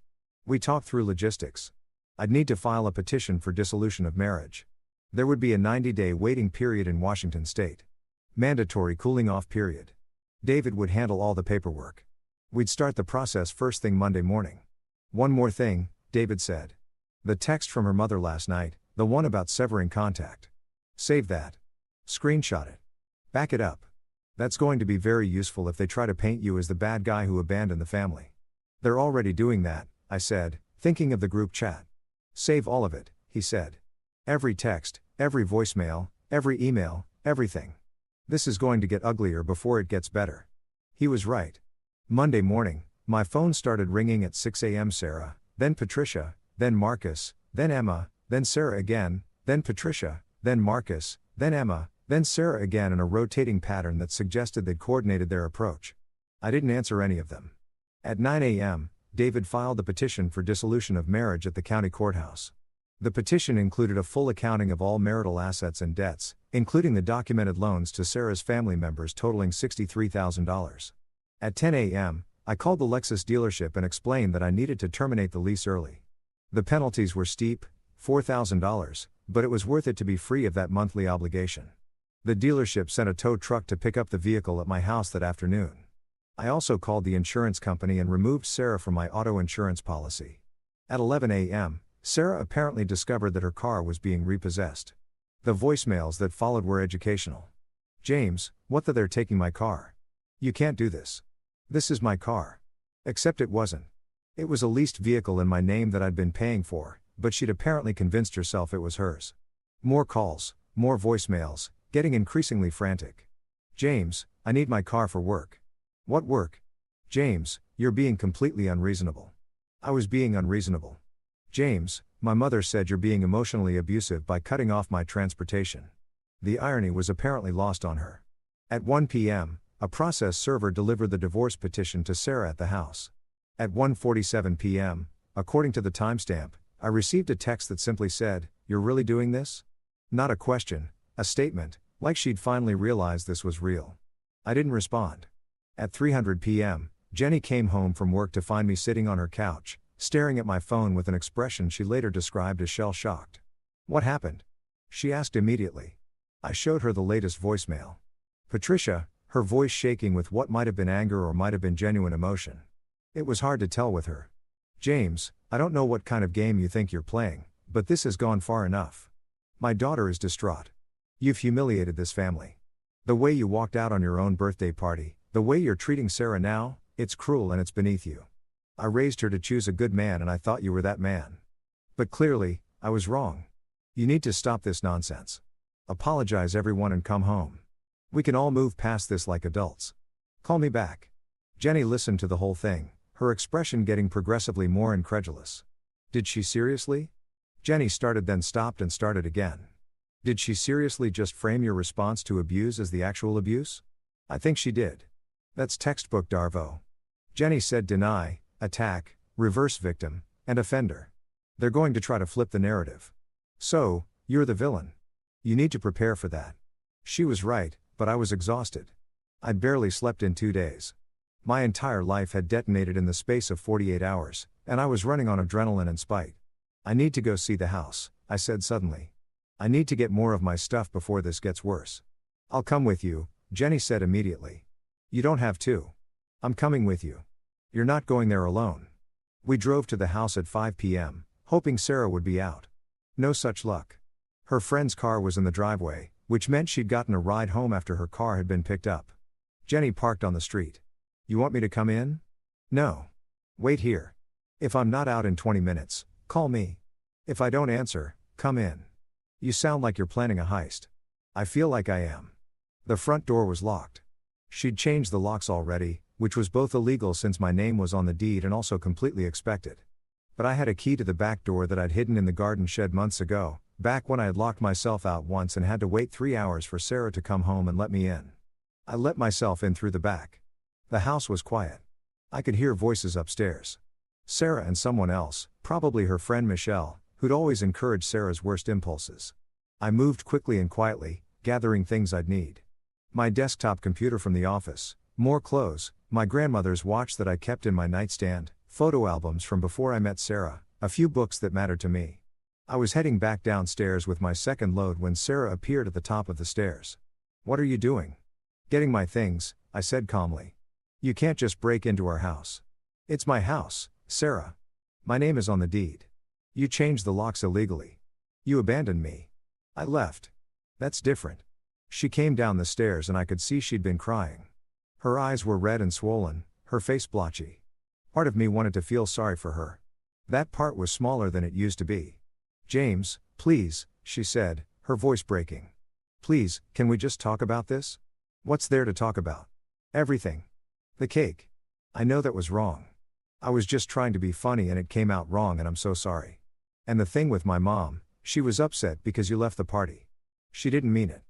We talked through logistics. I'd need to file a petition for dissolution of marriage. There would be a 90-day waiting period in Washington state. Mandatory cooling-off period. David would handle all the paperwork. We'd start the process first thing Monday morning. One more thing, David said. The text from her mother last night, the one about severing contact. Save that. Screenshot it. Back it up. That's going to be very useful if they try to paint you as the bad guy who abandoned the family. They're already doing that, I said, thinking of the group chat. Save all of it, he said. Every text, every voicemail, every email, everything. This is going to get uglier before it gets better. He was right. Monday morning, my phone started ringing at 6 a.m. Sarah, then Patricia, then Marcus, then Emma, then Sarah again, then Patricia, then Marcus, then Emma, then Sarah again in a rotating pattern that suggested they'd coordinated their approach. I didn't answer any of them. At 9 a.m., David filed the petition for dissolution of marriage at the county courthouse. The petition included a full accounting of all marital assets and debts, including the documented loans to Sarah's family members totaling $63,000. At 10 a.m., I called the Lexus dealership and explained that I needed to terminate the lease early. The penalties were steep, $4,000, but it was worth it to be free of that monthly obligation. The dealership sent a tow truck to pick up the vehicle at my house that afternoon. I also called the insurance company and removed Sarah from my auto insurance policy. At 11 a.m., Sarah apparently discovered that her car was being repossessed. The voicemails that followed were educational. James, what the they're taking my car? You can't do this. This is my car. Except it wasn't. It was a leased vehicle in my name that I'd been paying for, but she'd apparently convinced herself it was hers. More calls, more voicemails, getting increasingly frantic. James, I need my car for work. What work? James, you're being completely unreasonable. I was being unreasonable. James, my mother said you're being emotionally abusive by cutting off my transportation. The irony was apparently lost on her. At 1 p.m., a process server delivered the divorce petition to Sarah at the house. At 1:47 p.m., according to the timestamp, I received a text that simply said, "You're really doing this?" Not a question, a statement, like she'd finally realized this was real. I didn't respond. At 3:00 p.m., Jenny came home from work to find me sitting on her couch, staring at my phone with an expression she later described as shell-shocked. What happened? She asked immediately. I showed her the latest voicemail. Patricia, her voice shaking with what might have been anger or might have been genuine emotion. It was hard to tell with her. James, I don't know what kind of game you think you're playing, but this has gone far enough. My daughter is distraught. You've humiliated this family. The way you walked out on your own birthday party, the way you're treating Sarah now, it's cruel and it's beneath you. I raised her to choose a good man and I thought you were that man. But clearly, I was wrong. You need to stop this nonsense. Apologize everyone and come home. We can all move past this like adults. Call me back. Jenny listened to the whole thing, her expression getting progressively more incredulous. Did she seriously? Jenny started, then stopped and started again. Did she seriously just frame your response to abuse as the actual abuse? I think she did. That's textbook Darvo. Jenny said deny, attack, reverse victim, and offender. They're going to try to flip the narrative. So, you're the villain. You need to prepare for that. She was right, but I was exhausted. I'd barely slept in 2 days. My entire life had detonated in the space of 48 hours, and I was running on adrenaline and spite. I need to go see the house, I said suddenly. I need to get more of my stuff before this gets worse. I'll come with you, Jenny said immediately. You don't have to. I'm coming with you. You're not going there alone. We drove to the house at 5 p.m., hoping Sarah would be out. No such luck. Her friend's car was in the driveway, which meant she'd gotten a ride home after her car had been picked up. Jenny parked on the street. You want me to come in? No. Wait here. If I'm not out in 20 minutes, call me. If I don't answer, come in. You sound like you're planning a heist. I feel like I am. The front door was locked. She'd changed the locks already, which was both illegal since my name was on the deed and also completely expected. But I had a key to the back door that I'd hidden in the garden shed months ago, back when I had locked myself out once and had to wait 3 hours for Sarah to come home and let me in. I let myself in through the back. The house was quiet. I could hear voices upstairs. Sarah and someone else, probably her friend Michelle, who'd always encouraged Sarah's worst impulses. I moved quickly and quietly, gathering things I'd need. My desktop computer from the office, more clothes, my grandmother's watch that I kept in my nightstand, photo albums from before I met Sarah, a few books that mattered to me. I was heading back downstairs with my second load when Sarah appeared at the top of the stairs. What are you doing? Getting my things, I said calmly. You can't just break into our house. It's my house, Sarah. My name is on the deed. You changed the locks illegally. You abandoned me. I left. That's different. She came down the stairs and I could see she'd been crying. Her eyes were red and swollen, her face blotchy. Part of me wanted to feel sorry for her. That part was smaller than it used to be. James, please, she said, her voice breaking. Please, can we just talk about this? What's there to talk about? Everything. The cake. I know that was wrong. I was just trying to be funny and it came out wrong and I'm so sorry. And the thing with my mom, she was upset because you left the party. She didn't mean it.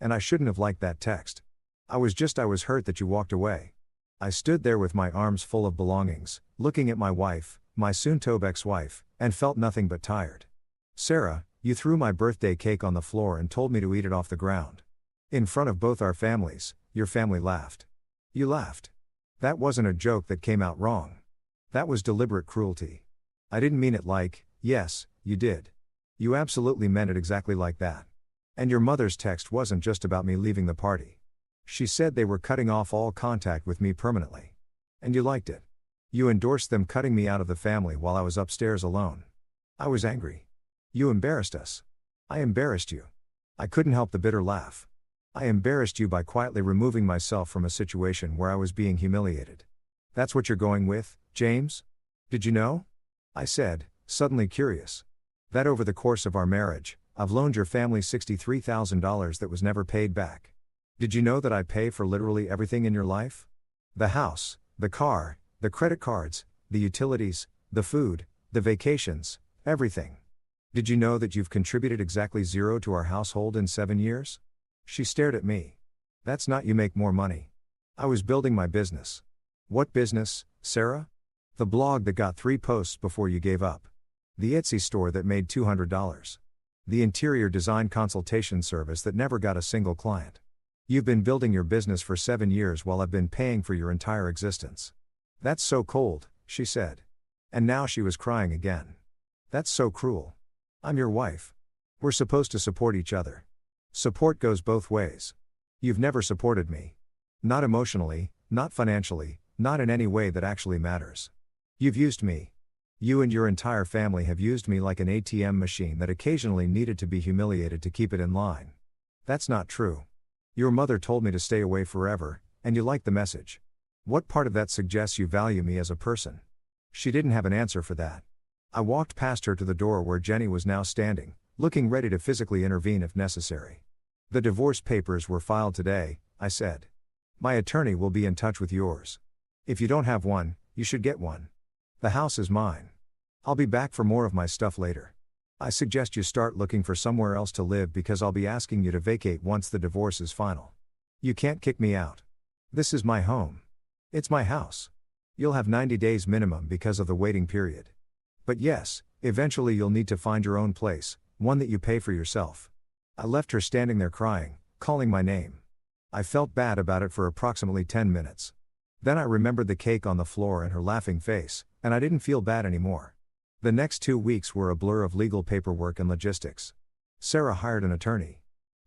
And I shouldn't have liked that text. I was hurt that you walked away. I stood there with my arms full of belongings, looking at my wife, my soon-to-be ex-wife, and felt nothing but tired. Sarah, you threw my birthday cake on the floor and told me to eat it off the ground. In front of both our families, your family laughed. You laughed. That wasn't a joke that came out wrong. That was deliberate cruelty. I didn't mean it like, yes, you did. You absolutely meant it exactly like that. And your mother's text wasn't just about me leaving the party. She said they were cutting off all contact with me permanently. And you liked it. You endorsed them cutting me out of the family while I was upstairs alone. I was angry. You embarrassed us. I embarrassed you. I couldn't help the bitter laugh. I embarrassed you by quietly removing myself from a situation where I was being humiliated. That's what you're going with, James? Did you know? I said, suddenly curious. That over the course of our marriage, I've loaned your family $63,000 that was never paid back. Did you know that I pay for literally everything in your life? The house, the car, the credit cards, the utilities, the food, the vacations, everything. Did you know that you've contributed exactly zero to our household in 7 years? She stared at me. That's not you make more money. I was building my business. What business, Sarah? The blog that got 3 posts before you gave up. The Etsy store that made $200. The interior design consultation service that never got a single client. You've been building your business for 7 years while I've been paying for your entire existence. That's so cold, she said. And now she was crying again. That's so cruel. I'm your wife. We're supposed to support each other. Support goes both ways. You've never supported me. Not emotionally, not financially, not in any way that actually matters. You've used me. You and your entire family have used me like an ATM machine that occasionally needed to be humiliated to keep it in line. That's not true. Your mother told me to stay away forever, and you liked the message. What part of that suggests you value me as a person? She didn't have an answer for that. I walked past her to the door where Jenny was now standing, looking ready to physically intervene if necessary. The divorce papers were filed today, I said. My attorney will be in touch with yours. If you don't have one, you should get one. The house is mine. I'll be back for more of my stuff later. I suggest you start looking for somewhere else to live because I'll be asking you to vacate once the divorce is final. You can't kick me out. This is my home. It's my house. You'll have 90 days minimum because of the waiting period. But yes, eventually you'll need to find your own place, one that you pay for yourself. I left her standing there crying, calling my name. I felt bad about it for approximately 10 minutes. Then I remembered the cake on the floor and her laughing face, and I didn't feel bad anymore. The next 2 weeks were a blur of legal paperwork and logistics. Sarah hired an attorney.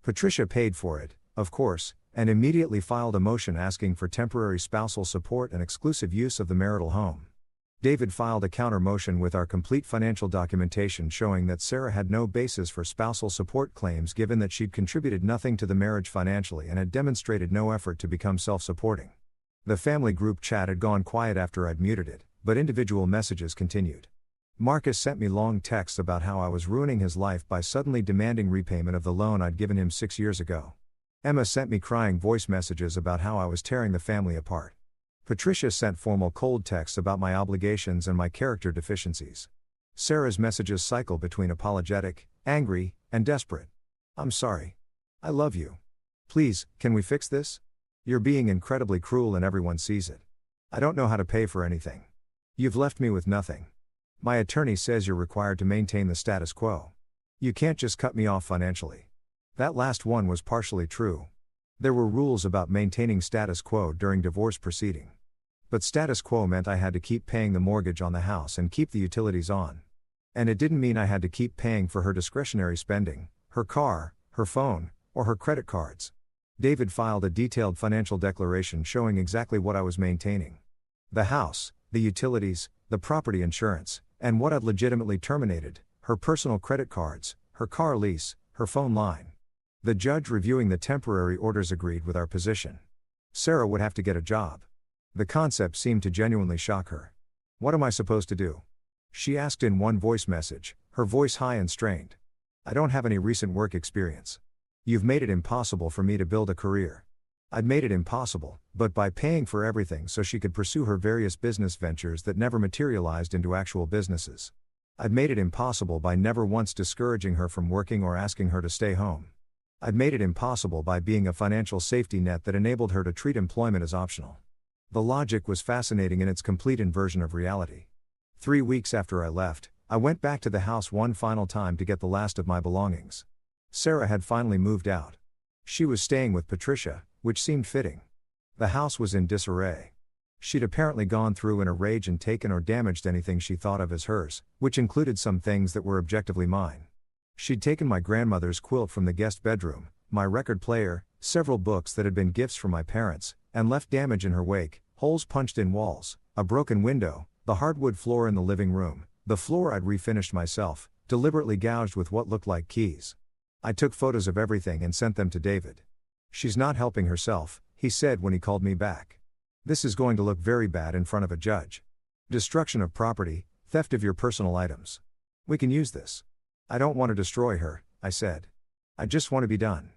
Patricia paid for it, of course, and immediately filed a motion asking for temporary spousal support and exclusive use of the marital home. David filed a counter motion with our complete financial documentation showing that Sarah had no basis for spousal support claims given that she'd contributed nothing to the marriage financially and had demonstrated no effort to become self-supporting. The family group chat had gone quiet after I'd muted it, but individual messages continued. Marcus sent me long texts about how I was ruining his life by suddenly demanding repayment of the loan I'd given him 6 years ago. Emma sent me crying voice messages about how I was tearing the family apart. Patricia sent formal cold texts about my obligations and my character deficiencies. Sarah's messages cycle between apologetic, angry, and desperate. I'm sorry. I love you. Please, can we fix this? You're being incredibly cruel and everyone sees it. I don't know how to pay for anything. You've left me with nothing. My attorney says you're required to maintain the status quo. You can't just cut me off financially. That last one was partially true. There were rules about maintaining status quo during divorce proceeding. But status quo meant I had to keep paying the mortgage on the house and keep the utilities on. And it didn't mean I had to keep paying for her discretionary spending, her car, her phone, or her credit cards. David filed a detailed financial declaration showing exactly what I was maintaining. The house, the utilities, the property insurance, and what I'd legitimately terminated, her personal credit cards, her car lease, her phone line. The judge reviewing the temporary orders agreed with our position. Sarah would have to get a job. The concept seemed to genuinely shock her. What am I supposed to do? She asked in one voice message, her voice high and strained. I don't have any recent work experience. You've made it impossible for me to build a career. I'd made it impossible, but by paying for everything so she could pursue her various business ventures that never materialized into actual businesses. I'd made it impossible by never once discouraging her from working or asking her to stay home. I'd made it impossible by being a financial safety net that enabled her to treat employment as optional. The logic was fascinating in its complete inversion of reality. 3 weeks after I left, I went back to the house one final time to get the last of my belongings. Sarah had finally moved out. She was staying with Patricia, which seemed fitting. The house was in disarray. She'd apparently gone through in a rage and taken or damaged anything she thought of as hers, which included some things that were objectively mine. She'd taken my grandmother's quilt from the guest bedroom, my record player, several books that had been gifts from my parents, and left damage in her wake, holes punched in walls, a broken window, the hardwood floor in the living room, the floor I'd refinished myself, deliberately gouged with what looked like keys. I took photos of everything and sent them to David. She's not helping herself, he said when he called me back. This is going to look very bad in front of a judge. Destruction of property, theft of your personal items. We can use this. I don't want to destroy her, I said. I just want to be done.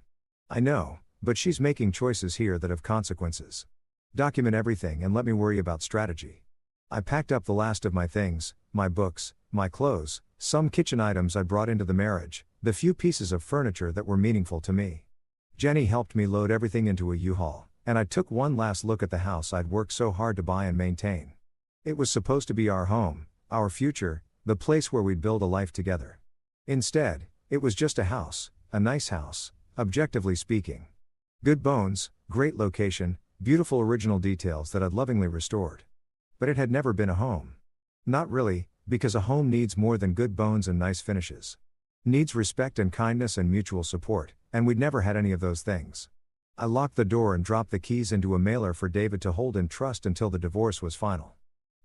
I know, but she's making choices here that have consequences. Document everything and let me worry about strategy. I packed up the last of my things, my books, my clothes, some kitchen items I brought into the marriage, the few pieces of furniture that were meaningful to me. Jenny helped me load everything into a U-Haul, and I took one last look at the house I'd worked so hard to buy and maintain. It was supposed to be our home, our future, the place where we'd build a life together. Instead, it was just a house, a nice house, objectively speaking. Good bones, great location, beautiful original details that I'd lovingly restored. But it had never been a home. Not really, because a home needs more than good bones and nice finishes. Needs respect and kindness and mutual support, and we'd never had any of those things. I locked the door and dropped the keys into a mailer for David to hold in trust until the divorce was final.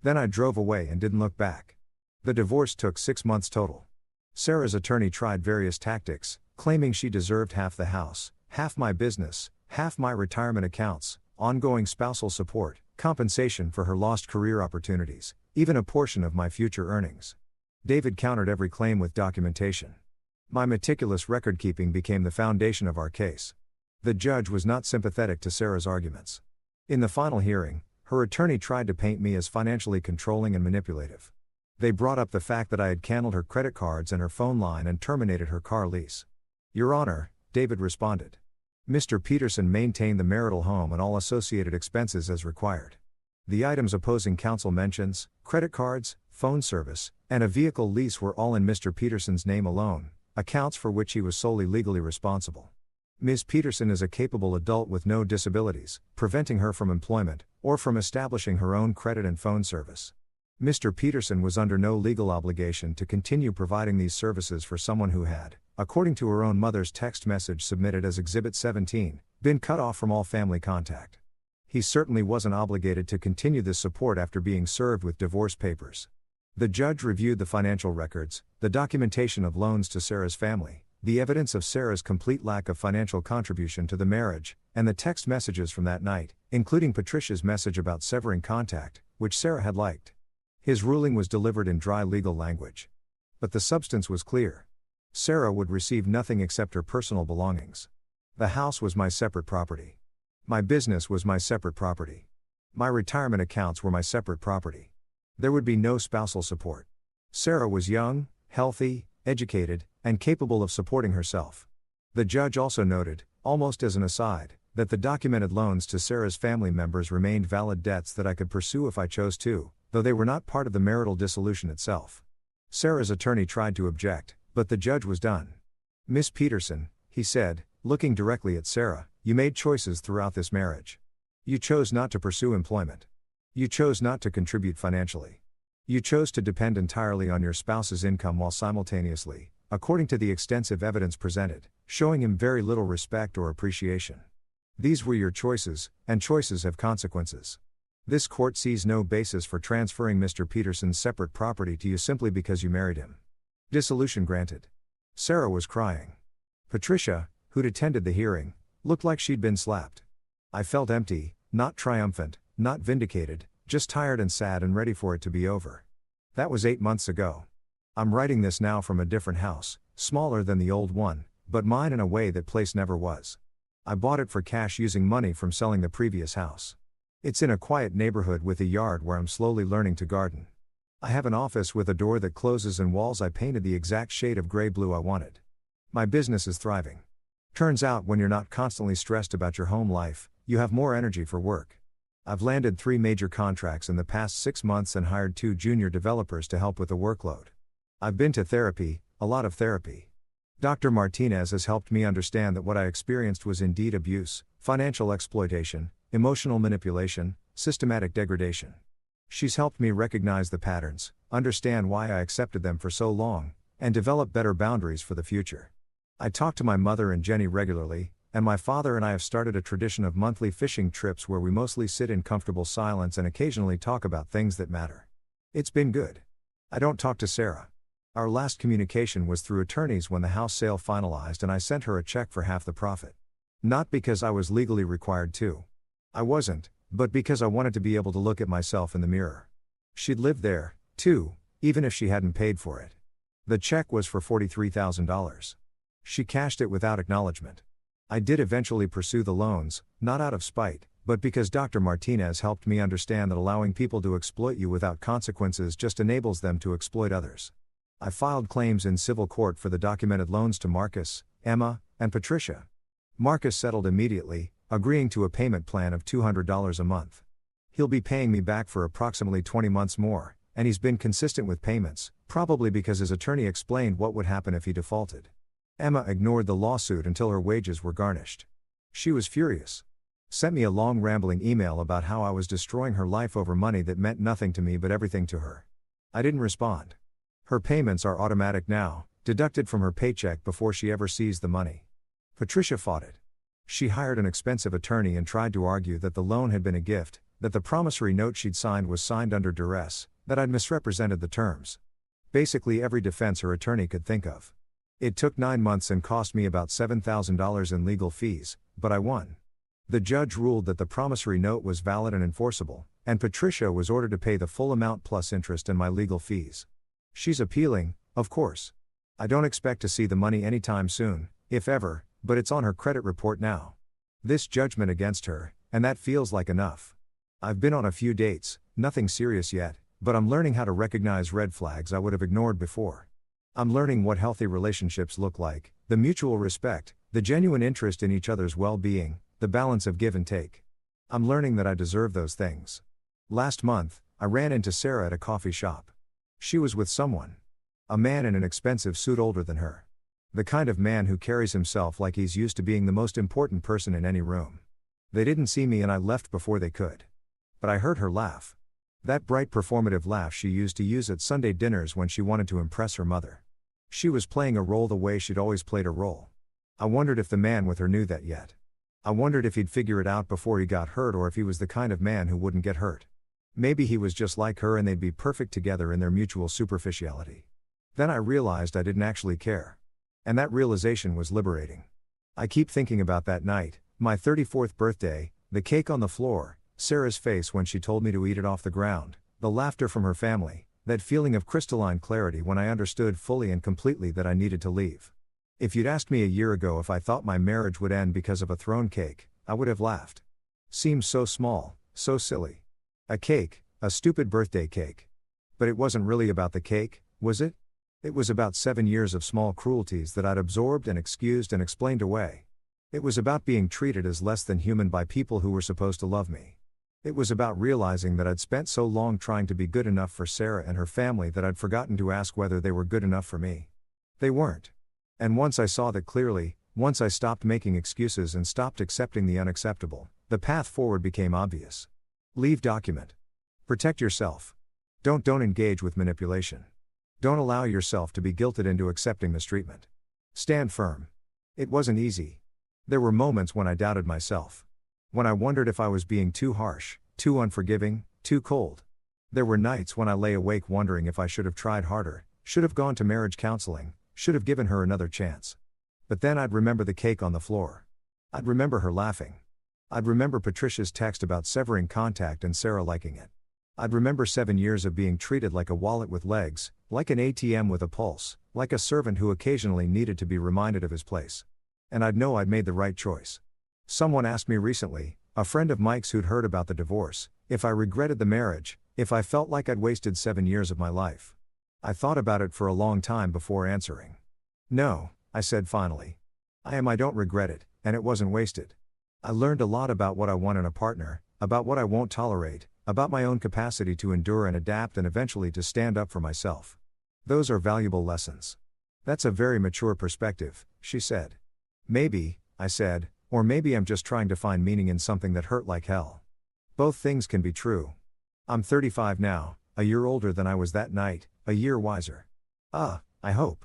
Then I drove away and didn't look back. The divorce took 6 months total. Sarah's attorney tried various tactics, claiming she deserved half the house, half my business, half my retirement accounts, ongoing spousal support, compensation for her lost career opportunities, even a portion of my future earnings. David countered every claim with documentation. My meticulous record-keeping became the foundation of our case. The judge was not sympathetic to Sarah's arguments. In the final hearing, Her attorney tried to paint me as financially controlling and manipulative. They brought up the fact that I had canceled her credit cards and her phone line and terminated her car lease. Your Honor, David responded. Mr. Peterson maintained the marital home and all associated expenses as required. The items opposing counsel mentions, credit cards, phone service, and a vehicle lease were all in Mr. Peterson's name alone, accounts for which he was solely legally responsible. Ms. Peterson is a capable adult with no disabilities, preventing her from employment, or from establishing her own credit and phone service. Mr. Peterson was under no legal obligation to continue providing these services for someone who had, according to her own mother's text message submitted as Exhibit 17, been cut off from all family contact. He certainly wasn't obligated to continue this support after being served with divorce papers. The judge reviewed the financial records, the documentation of loans to Sarah's family, the evidence of Sarah's complete lack of financial contribution to the marriage, and the text messages from that night, including Patricia's message about severing contact, which Sarah had liked. His ruling was delivered in dry legal language. But the substance was clear. Sarah would receive nothing except her personal belongings. The house was my separate property. My business was my separate property. My retirement accounts were my separate property. There would be no spousal support. Sarah was young, healthy, educated, and capable of supporting herself. The judge also noted, almost as an aside, that the documented loans to Sarah's family members remained valid debts that I could pursue if I chose to, though they were not part of the marital dissolution itself. Sarah's attorney tried to object, but the judge was done. Miss Peterson, he said, looking directly at Sarah, you made choices throughout this marriage. You chose not to pursue employment. You chose not to contribute financially. You chose to depend entirely on your spouse's income while simultaneously, according to the extensive evidence presented, showing him very little respect or appreciation. These were your choices, and choices have consequences. This court sees no basis for transferring Mr. Peterson's separate property to you simply because you married him. Dissolution granted. Sarah was crying. Patricia, who'd attended the hearing, looked like she'd been slapped. I felt empty, not triumphant, not vindicated, just tired and sad and ready for it to be over. That was 8 months ago. I'm writing this now from a different house, smaller than the old one, but mine in a way that place never was. I bought it for cash using money from selling the previous house. It's in a quiet neighborhood with a yard where I'm slowly learning to garden. I have an office with a door that closes and walls I painted the exact shade of gray-blue I wanted. My business is thriving. Turns out when you're not constantly stressed about your home life, you have more energy for work. I've landed 3 major contracts in the past 6 months and hired 2 junior developers to help with the workload. I've been to therapy, a lot of therapy. Dr. Martinez has helped me understand that what I experienced was indeed abuse, financial exploitation, emotional manipulation, systematic degradation. She's helped me recognize the patterns, understand why I accepted them for so long, and develop better boundaries for the future. I talk to my mother and Jenny regularly, and my father and I have started a tradition of monthly fishing trips where we mostly sit in comfortable silence and occasionally talk about things that matter. It's been good. I don't talk to Sarah. Our last communication was through attorneys when the house sale finalized and I sent her a check for half the profit. Not because I was legally required to. I wasn't, but because I wanted to be able to look at myself in the mirror. She'd lived there, too, even if she hadn't paid for it. The check was for $43,000. She cashed it without acknowledgement. I did eventually pursue the loans, not out of spite, but because Dr. Martinez helped me understand that allowing people to exploit you without consequences just enables them to exploit others. I filed claims in civil court for the documented loans to Marcus, Emma, and Patricia. Marcus settled immediately, agreeing to a payment plan of $200 a month. He'll be paying me back for approximately 20 months more, and he's been consistent with payments, probably because his attorney explained what would happen if he defaulted. Emma ignored the lawsuit until her wages were garnished. She was furious. Sent me a long rambling email about how I was destroying her life over money that meant nothing to me but everything to her. I didn't respond. Her payments are automatic now, deducted from her paycheck before she ever sees the money. Patricia fought it. She hired an expensive attorney and tried to argue that the loan had been a gift, that the promissory note she'd signed was signed under duress, that I'd misrepresented the terms. Basically every defense her attorney could think of. It took 9 months and cost me about $7,000 in legal fees, but I won. The judge ruled that the promissory note was valid and enforceable, and Patricia was ordered to pay the full amount plus interest and my legal fees. She's appealing, of course. I don't expect to see the money anytime soon, if ever, but it's on her credit report now. This judgment against her, and that feels like enough. I've been on a few dates, nothing serious yet, but I'm learning how to recognize red flags I would have ignored before. I'm learning what healthy relationships look like, the mutual respect, the genuine interest in each other's well-being, the balance of give and take. I'm learning that I deserve those things. Last month, I ran into Sarah at a coffee shop. She was with someone. A man in an expensive suit older than her. The kind of man who carries himself like he's used to being the most important person in any room. They didn't see me and I left before they could. But I heard her laugh. That bright performative laugh she used to use at Sunday dinners when she wanted to impress her mother. She was playing a role the way she'd always played a role. I wondered if the man with her knew that yet. I wondered if he'd figure it out before he got hurt or if he was the kind of man who wouldn't get hurt. Maybe he was just like her and they'd be perfect together in their mutual superficiality. Then I realized I didn't actually care. And that realization was liberating. I keep thinking about that night, my 34th birthday, the cake on the floor, Sarah's face when she told me to eat it off the ground, the laughter from her family, that feeling of crystalline clarity when I understood fully and completely that I needed to leave. If you'd asked me a year ago if I thought my marriage would end because of a thrown cake, I would have laughed. Seems so small, so silly. A cake, a stupid birthday cake. But it wasn't really about the cake, was it? It was about 7 years of small cruelties that I'd absorbed and excused and explained away. It was about being treated as less than human by people who were supposed to love me. It was about realizing that I'd spent so long trying to be good enough for Sarah and her family that I'd forgotten to ask whether they were good enough for me. They weren't. And once I saw that clearly, once I stopped making excuses and stopped accepting the unacceptable, the path forward became obvious. Leave document. Protect yourself. Don't engage with manipulation. Don't allow yourself to be guilted into accepting mistreatment. Stand firm. It wasn't easy. There were moments when I doubted myself. When I wondered if I was being too harsh, too unforgiving, too cold. There were nights when I lay awake wondering if I should have tried harder, should have gone to marriage counseling, should have given her another chance. But then I'd remember the cake on the floor. I'd remember her laughing. I'd remember Patricia's text about severing contact and Sarah liking it. I'd remember 7 years of being treated like a wallet with legs, like an ATM with a pulse, like a servant who occasionally needed to be reminded of his place. And I'd know I'd made the right choice. Someone asked me recently, a friend of Mike's who'd heard about the divorce, if I regretted the marriage, if I felt like I'd wasted 7 years of my life. I thought about it for a long time before answering. No, I said finally. I don't regret it, and it wasn't wasted. I learned a lot about what I want in a partner, about what I won't tolerate, about my own capacity to endure and adapt and eventually to stand up for myself. Those are valuable lessons. That's a very mature perspective, she said. Maybe, I said, or maybe I'm just trying to find meaning in something that hurt like hell. Both things can be true. I'm 35 now, a year older than I was that night, a year wiser. I hope.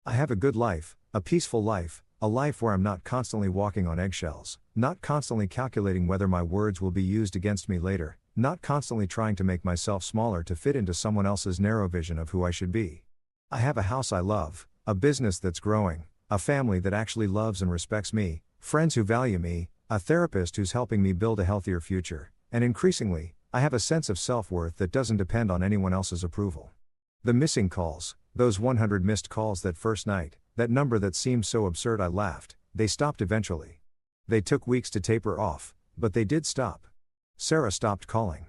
I have a good life, a peaceful life, a life where I'm not constantly walking on eggshells, not constantly calculating whether my words will be used against me later, not constantly trying to make myself smaller to fit into someone else's narrow vision of who I should be. I have a house I love, a business that's growing, a family that actually loves and respects me, friends who value me, a therapist who's helping me build a healthier future, and increasingly, I have a sense of self-worth that doesn't depend on anyone else's approval. The missing calls, those 100 missed calls that first night, that number that seemed so absurd I laughed, they stopped eventually. They took weeks to taper off, but they did stop. Sarah stopped calling.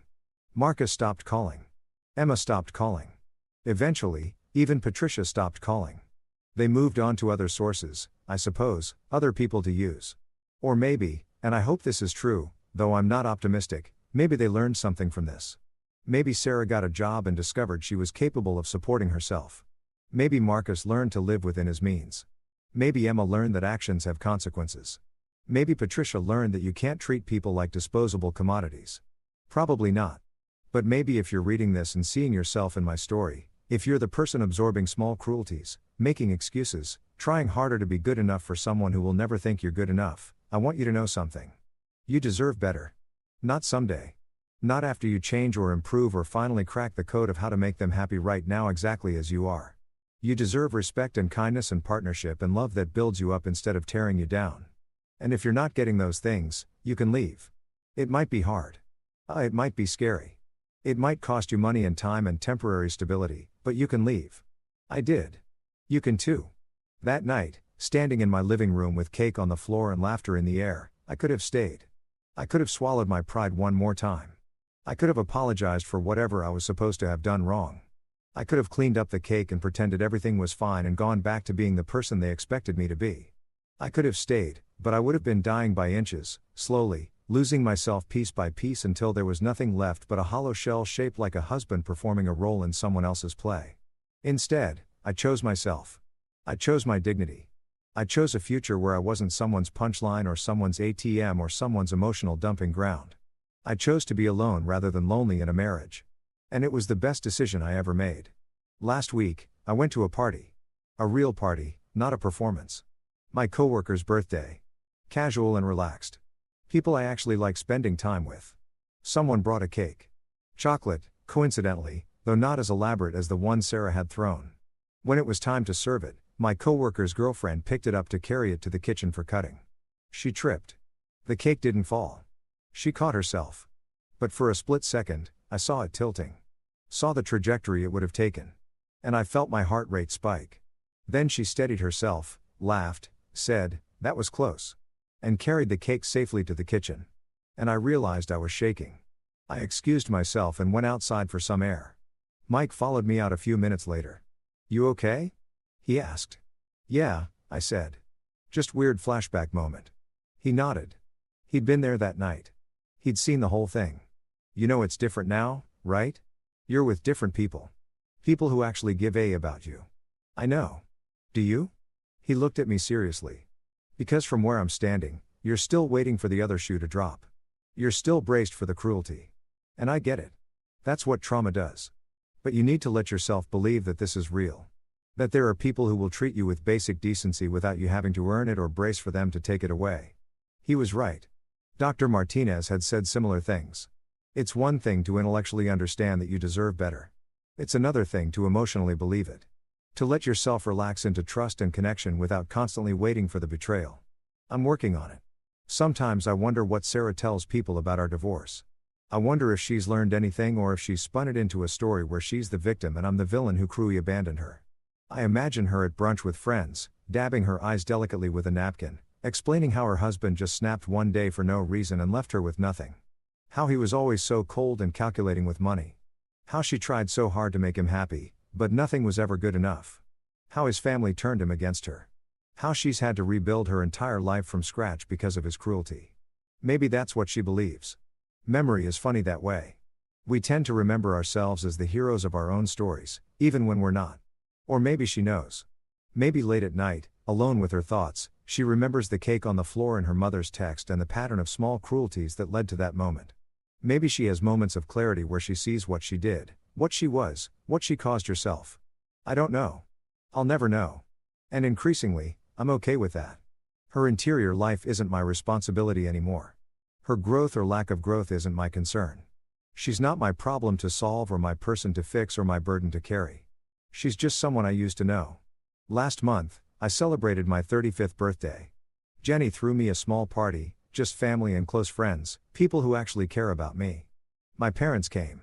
Marcus stopped calling. Emma stopped calling. Eventually, even Patricia stopped calling. They moved on to other sources, I suppose, other people to use. Or maybe, and I hope this is true, though I'm not optimistic, maybe they learned something from this. Maybe Sarah got a job and discovered she was capable of supporting herself. Maybe Marcus learned to live within his means. Maybe Emma learned that actions have consequences. Maybe Patricia learned that you can't treat people like disposable commodities. Probably not. But maybe if you're reading this and seeing yourself in my story, if you're the person absorbing small cruelties, making excuses, trying harder to be good enough for someone who will never think you're good enough, I want you to know something. You deserve better. Not someday. Not after you change or improve or finally crack the code of how to make them happy right now exactly as you are. You deserve respect and kindness and partnership and love that builds you up instead of tearing you down. And if you're not getting those things, you can leave. It might be hard. It might be scary. It might cost you money and time and temporary stability, but you can leave. I did. You can too. That night, standing in my living room with cake on the floor and laughter in the air, I could have stayed. I could have swallowed my pride one more time. I could have apologized for whatever I was supposed to have done wrong. I could have cleaned up the cake and pretended everything was fine and gone back to being the person they expected me to be. I could have stayed, but I would have been dying by inches, slowly, losing myself piece by piece until there was nothing left but a hollow shell shaped like a husband performing a role in someone else's play. Instead, I chose myself. I chose my dignity. I chose a future where I wasn't someone's punchline or someone's ATM or someone's emotional dumping ground. I chose to be alone rather than lonely in a marriage. And it was the best decision I ever made. Last week, I went to a party. A real party, not a performance. My coworker's birthday. Casual and relaxed. People I actually like spending time with. Someone brought a cake. Chocolate, coincidentally, though not as elaborate as the one Sarah had thrown. When it was time to serve it, my coworker's girlfriend picked it up to carry it to the kitchen for cutting. She tripped. The cake didn't fall. She caught herself. But for a split second, I saw it tilting. Saw the trajectory it would have taken. And I felt my heart rate spike. Then she steadied herself, laughed, said, "That was close," and carried the cake safely to the kitchen. And I realized I was shaking. I excused myself and went outside for some air. Mike followed me out a few minutes later. "You okay?" he asked. "Yeah," I said. "Just weird flashback moment." He nodded. He'd been there that night. He'd seen the whole thing. "You know it's different now, right? You're with different people. People who actually give a about you." "I know. Do you?" He looked at me seriously. "Because from where I'm standing, you're still waiting for the other shoe to drop. You're still braced for the cruelty. And I get it. That's what trauma does. But you need to let yourself believe that this is real. That there are people who will treat you with basic decency without you having to earn it or brace for them to take it away." He was right. Dr. Martinez had said similar things. It's one thing to intellectually understand that you deserve better. It's another thing to emotionally believe it. To let yourself relax into trust and connection without constantly waiting for the betrayal. I'm working on it. Sometimes I wonder what Sarah tells people about our divorce. I wonder if she's learned anything or if she's spun it into a story where she's the victim and I'm the villain who cruelly abandoned her. I imagine her at brunch with friends, dabbing her eyes delicately with a napkin, explaining how her husband just snapped one day for no reason and left her with nothing. How he was always so cold and calculating with money. How she tried so hard to make him happy, but nothing was ever good enough. How his family turned him against her. How she's had to rebuild her entire life from scratch because of his cruelty. Maybe that's what she believes. Memory is funny that way. We tend to remember ourselves as the heroes of our own stories, even when we're not. Or maybe she knows. Maybe late at night, alone with her thoughts, she remembers the cake on the floor and her mother's text and the pattern of small cruelties that led to that moment. Maybe she has moments of clarity where she sees what she did, what she was, what she caused herself. I don't know. I'll never know. And increasingly, I'm okay with that. Her interior life isn't my responsibility anymore. Her growth or lack of growth isn't my concern. She's not my problem to solve or my person to fix or my burden to carry. She's just someone I used to know. Last month, I celebrated my 35th birthday. Jenny threw me a small party, just family and close friends, people who actually care about me. My parents came.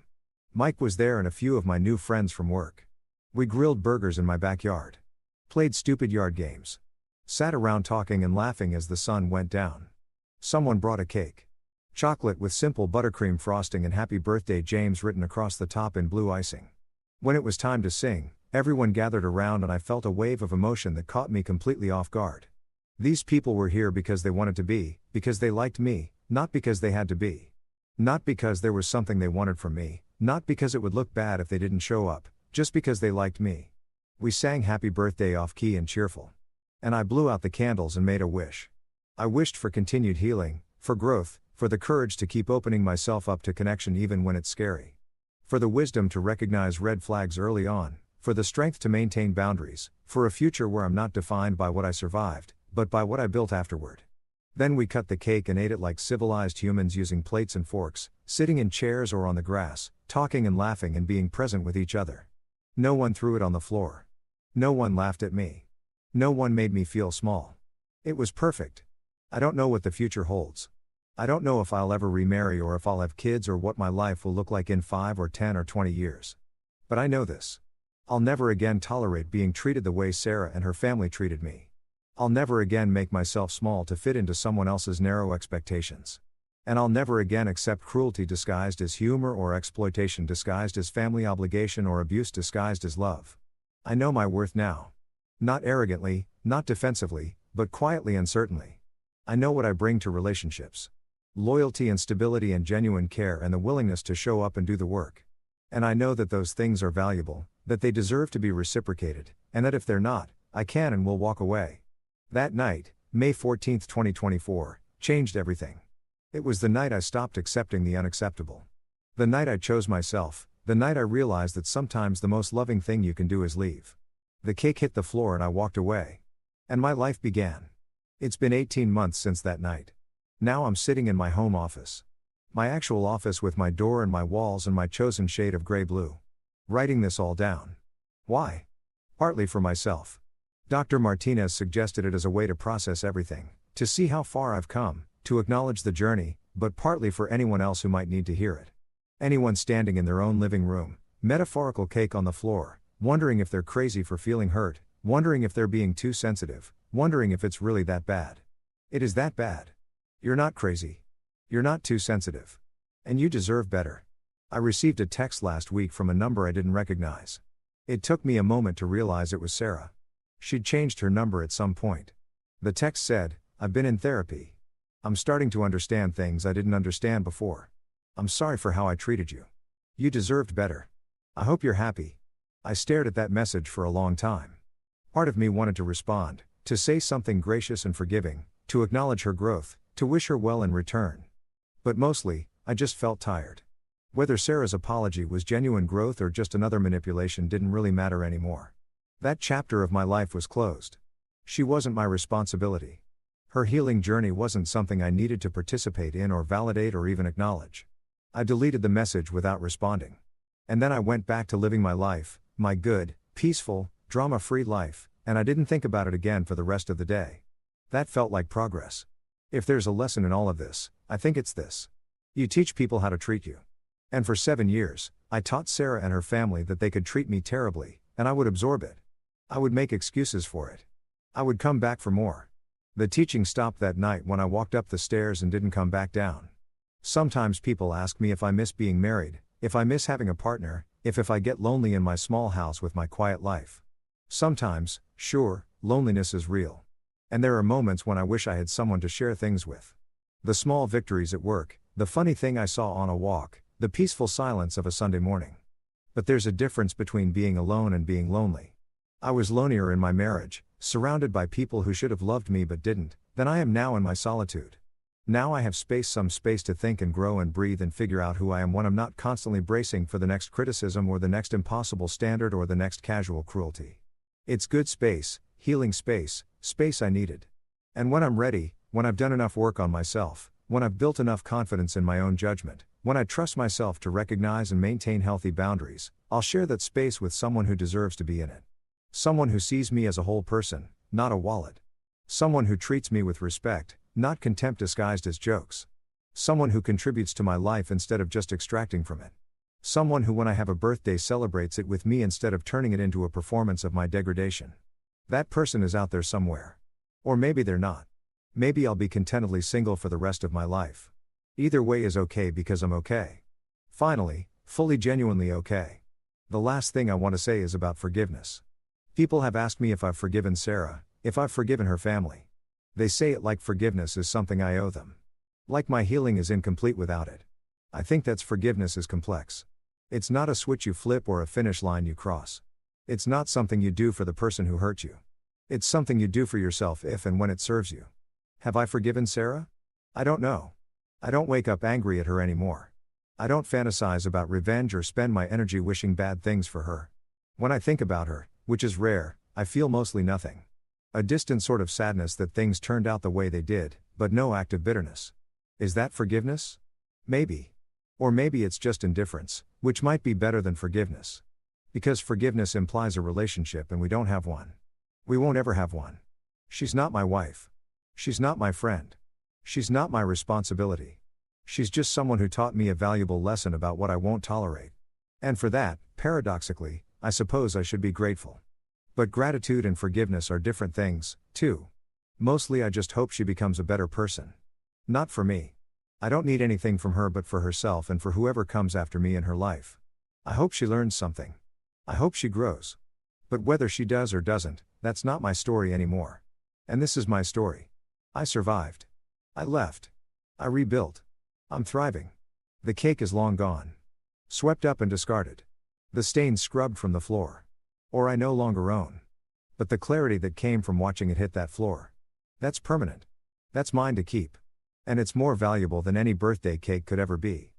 Mike was there and a few of my new friends from work. We grilled burgers in my backyard. Played stupid yard games. Sat around talking and laughing as the sun went down. Someone brought a cake. Chocolate with simple buttercream frosting and Happy Birthday James written across the top in blue icing. When it was time to sing, everyone gathered around and I felt a wave of emotion that caught me completely off guard. These people were here because they wanted to be, because they liked me, not because they had to be. Not because there was something they wanted from me, not because it would look bad if they didn't show up, just because they liked me. We sang Happy Birthday off key and cheerful. And I blew out the candles and made a wish. I wished for continued healing, for growth, for the courage to keep opening myself up to connection even when it's scary. For the wisdom to recognize red flags early on, for the strength to maintain boundaries, for a future where I'm not defined by what I survived, but by what I built afterward. Then we cut the cake and ate it like civilized humans using plates and forks, sitting in chairs or on the grass, talking and laughing and being present with each other. No one threw it on the floor. No one laughed at me. No one made me feel small. It was perfect. I don't know what the future holds. I don't know if I'll ever remarry or if I'll have kids or what my life will look like in 5 or 10 or 20 years. But I know this. I'll never again tolerate being treated the way Sarah and her family treated me. I'll never again make myself small to fit into someone else's narrow expectations. And I'll never again accept cruelty disguised as humor or exploitation disguised as family obligation or abuse disguised as love. I know my worth now. Not arrogantly, not defensively, but quietly and certainly. I know what I bring to relationships. Loyalty and stability and genuine care and the willingness to show up and do the work. And I know that those things are valuable, that they deserve to be reciprocated, and that if they're not, I can and will walk away. That night, May 14, 2024, changed everything. It was the night I stopped accepting the unacceptable. The night I chose myself, the night I realized that sometimes the most loving thing you can do is leave. The cake hit the floor and I walked away. And my life began. It's been 18 months since that night. Now I'm sitting in my home office. My actual office with my door and my walls and my chosen shade of gray-blue. Writing this all down. Why? Partly for myself. Dr. Martinez suggested it as a way to process everything, to see how far I've come, to acknowledge the journey, but partly for anyone else who might need to hear it. Anyone standing in their own living room, metaphorical cake on the floor, wondering if they're crazy for feeling hurt, wondering if they're being too sensitive, wondering if it's really that bad. It is that bad. You're not crazy. You're not too sensitive. And you deserve better. I received a text last week from a number I didn't recognize. It took me a moment to realize it was Sarah. She'd changed her number at some point. The text said, "I've been in therapy. I'm starting to understand things I didn't understand before. I'm sorry for how I treated you. You deserved better. I hope you're happy." I stared at that message for a long time. Part of me wanted to respond, to say something gracious and forgiving, to acknowledge her growth, to wish her well in return. But mostly, I just felt tired. Whether Sarah's apology was genuine growth or just another manipulation didn't really matter anymore. That chapter of my life was closed. She wasn't my responsibility. Her healing journey wasn't something I needed to participate in or validate or even acknowledge. I deleted the message without responding. And then I went back to living my life, my good, peaceful, drama-free life, and I didn't think about it again for the rest of the day. That felt like progress. If there's a lesson in all of this, I think it's this. You teach people how to treat you. And for 7 years, I taught Sarah and her family that they could treat me terribly, and I would absorb it. I would make excuses for it. I would come back for more. The teaching stopped that night when I walked up the stairs and didn't come back down. Sometimes people ask me if I miss being married, if I miss having a partner, if I get lonely in my small house with my quiet life. Sometimes, sure, loneliness is real. And there are moments when I wish I had someone to share things with. The small victories at work, the funny thing I saw on a walk, the peaceful silence of a Sunday morning. But there's a difference between being alone and being lonely. I was lonelier in my marriage, surrounded by people who should have loved me but didn't, than I am now in my solitude. Now I have some space to think and grow and breathe and figure out who I am when I'm not constantly bracing for the next criticism or the next impossible standard or the next casual cruelty. It's good space, healing space, space I needed. And when I'm ready, when I've done enough work on myself, when I've built enough confidence in my own judgment, when I trust myself to recognize and maintain healthy boundaries, I'll share that space with someone who deserves to be in it. Someone who sees me as a whole person, not a wallet. Someone who treats me with respect, not contempt disguised as jokes. Someone who contributes to my life instead of just extracting from it. Someone who when I have a birthday celebrates it with me instead of turning it into a performance of my degradation. That person is out there somewhere. Or maybe they're not. Maybe I'll be contentedly single for the rest of my life. Either way is okay because I'm okay. Finally, fully genuinely okay. The last thing I want to say is about forgiveness. People have asked me if I've forgiven Sarah, if I've forgiven her family. They say it like forgiveness is something I owe them. Like my healing is incomplete without it. I think that's forgiveness is complex. It's not a switch you flip or a finish line you cross. It's not something you do for the person who hurt you. It's something you do for yourself if and when it serves you. Have I forgiven Sarah? I don't know. I don't wake up angry at her anymore. I don't fantasize about revenge or spend my energy wishing bad things for her. When I think about her, which is rare, I feel mostly nothing. A distant sort of sadness that things turned out the way they did, but no active bitterness. Is that forgiveness? Maybe. Or maybe it's just indifference, which might be better than forgiveness. Because forgiveness implies a relationship and we don't have one. We won't ever have one. She's not my wife. She's not my friend. She's not my responsibility. She's just someone who taught me a valuable lesson about what I won't tolerate. And for that, paradoxically, I suppose I should be grateful. But gratitude and forgiveness are different things, too. Mostly I just hope she becomes a better person. Not for me. I don't need anything from her but for herself and for whoever comes after me in her life. I hope she learns something. I hope she grows. But whether she does or doesn't, that's not my story anymore. And this is my story. I survived. I left. I rebuilt. I'm thriving. The cake is long gone. Swept up and discarded. The stains scrubbed from the floor. Or I no longer own. But the clarity that came from watching it hit that floor. That's permanent. That's mine to keep. And it's more valuable than any birthday cake could ever be.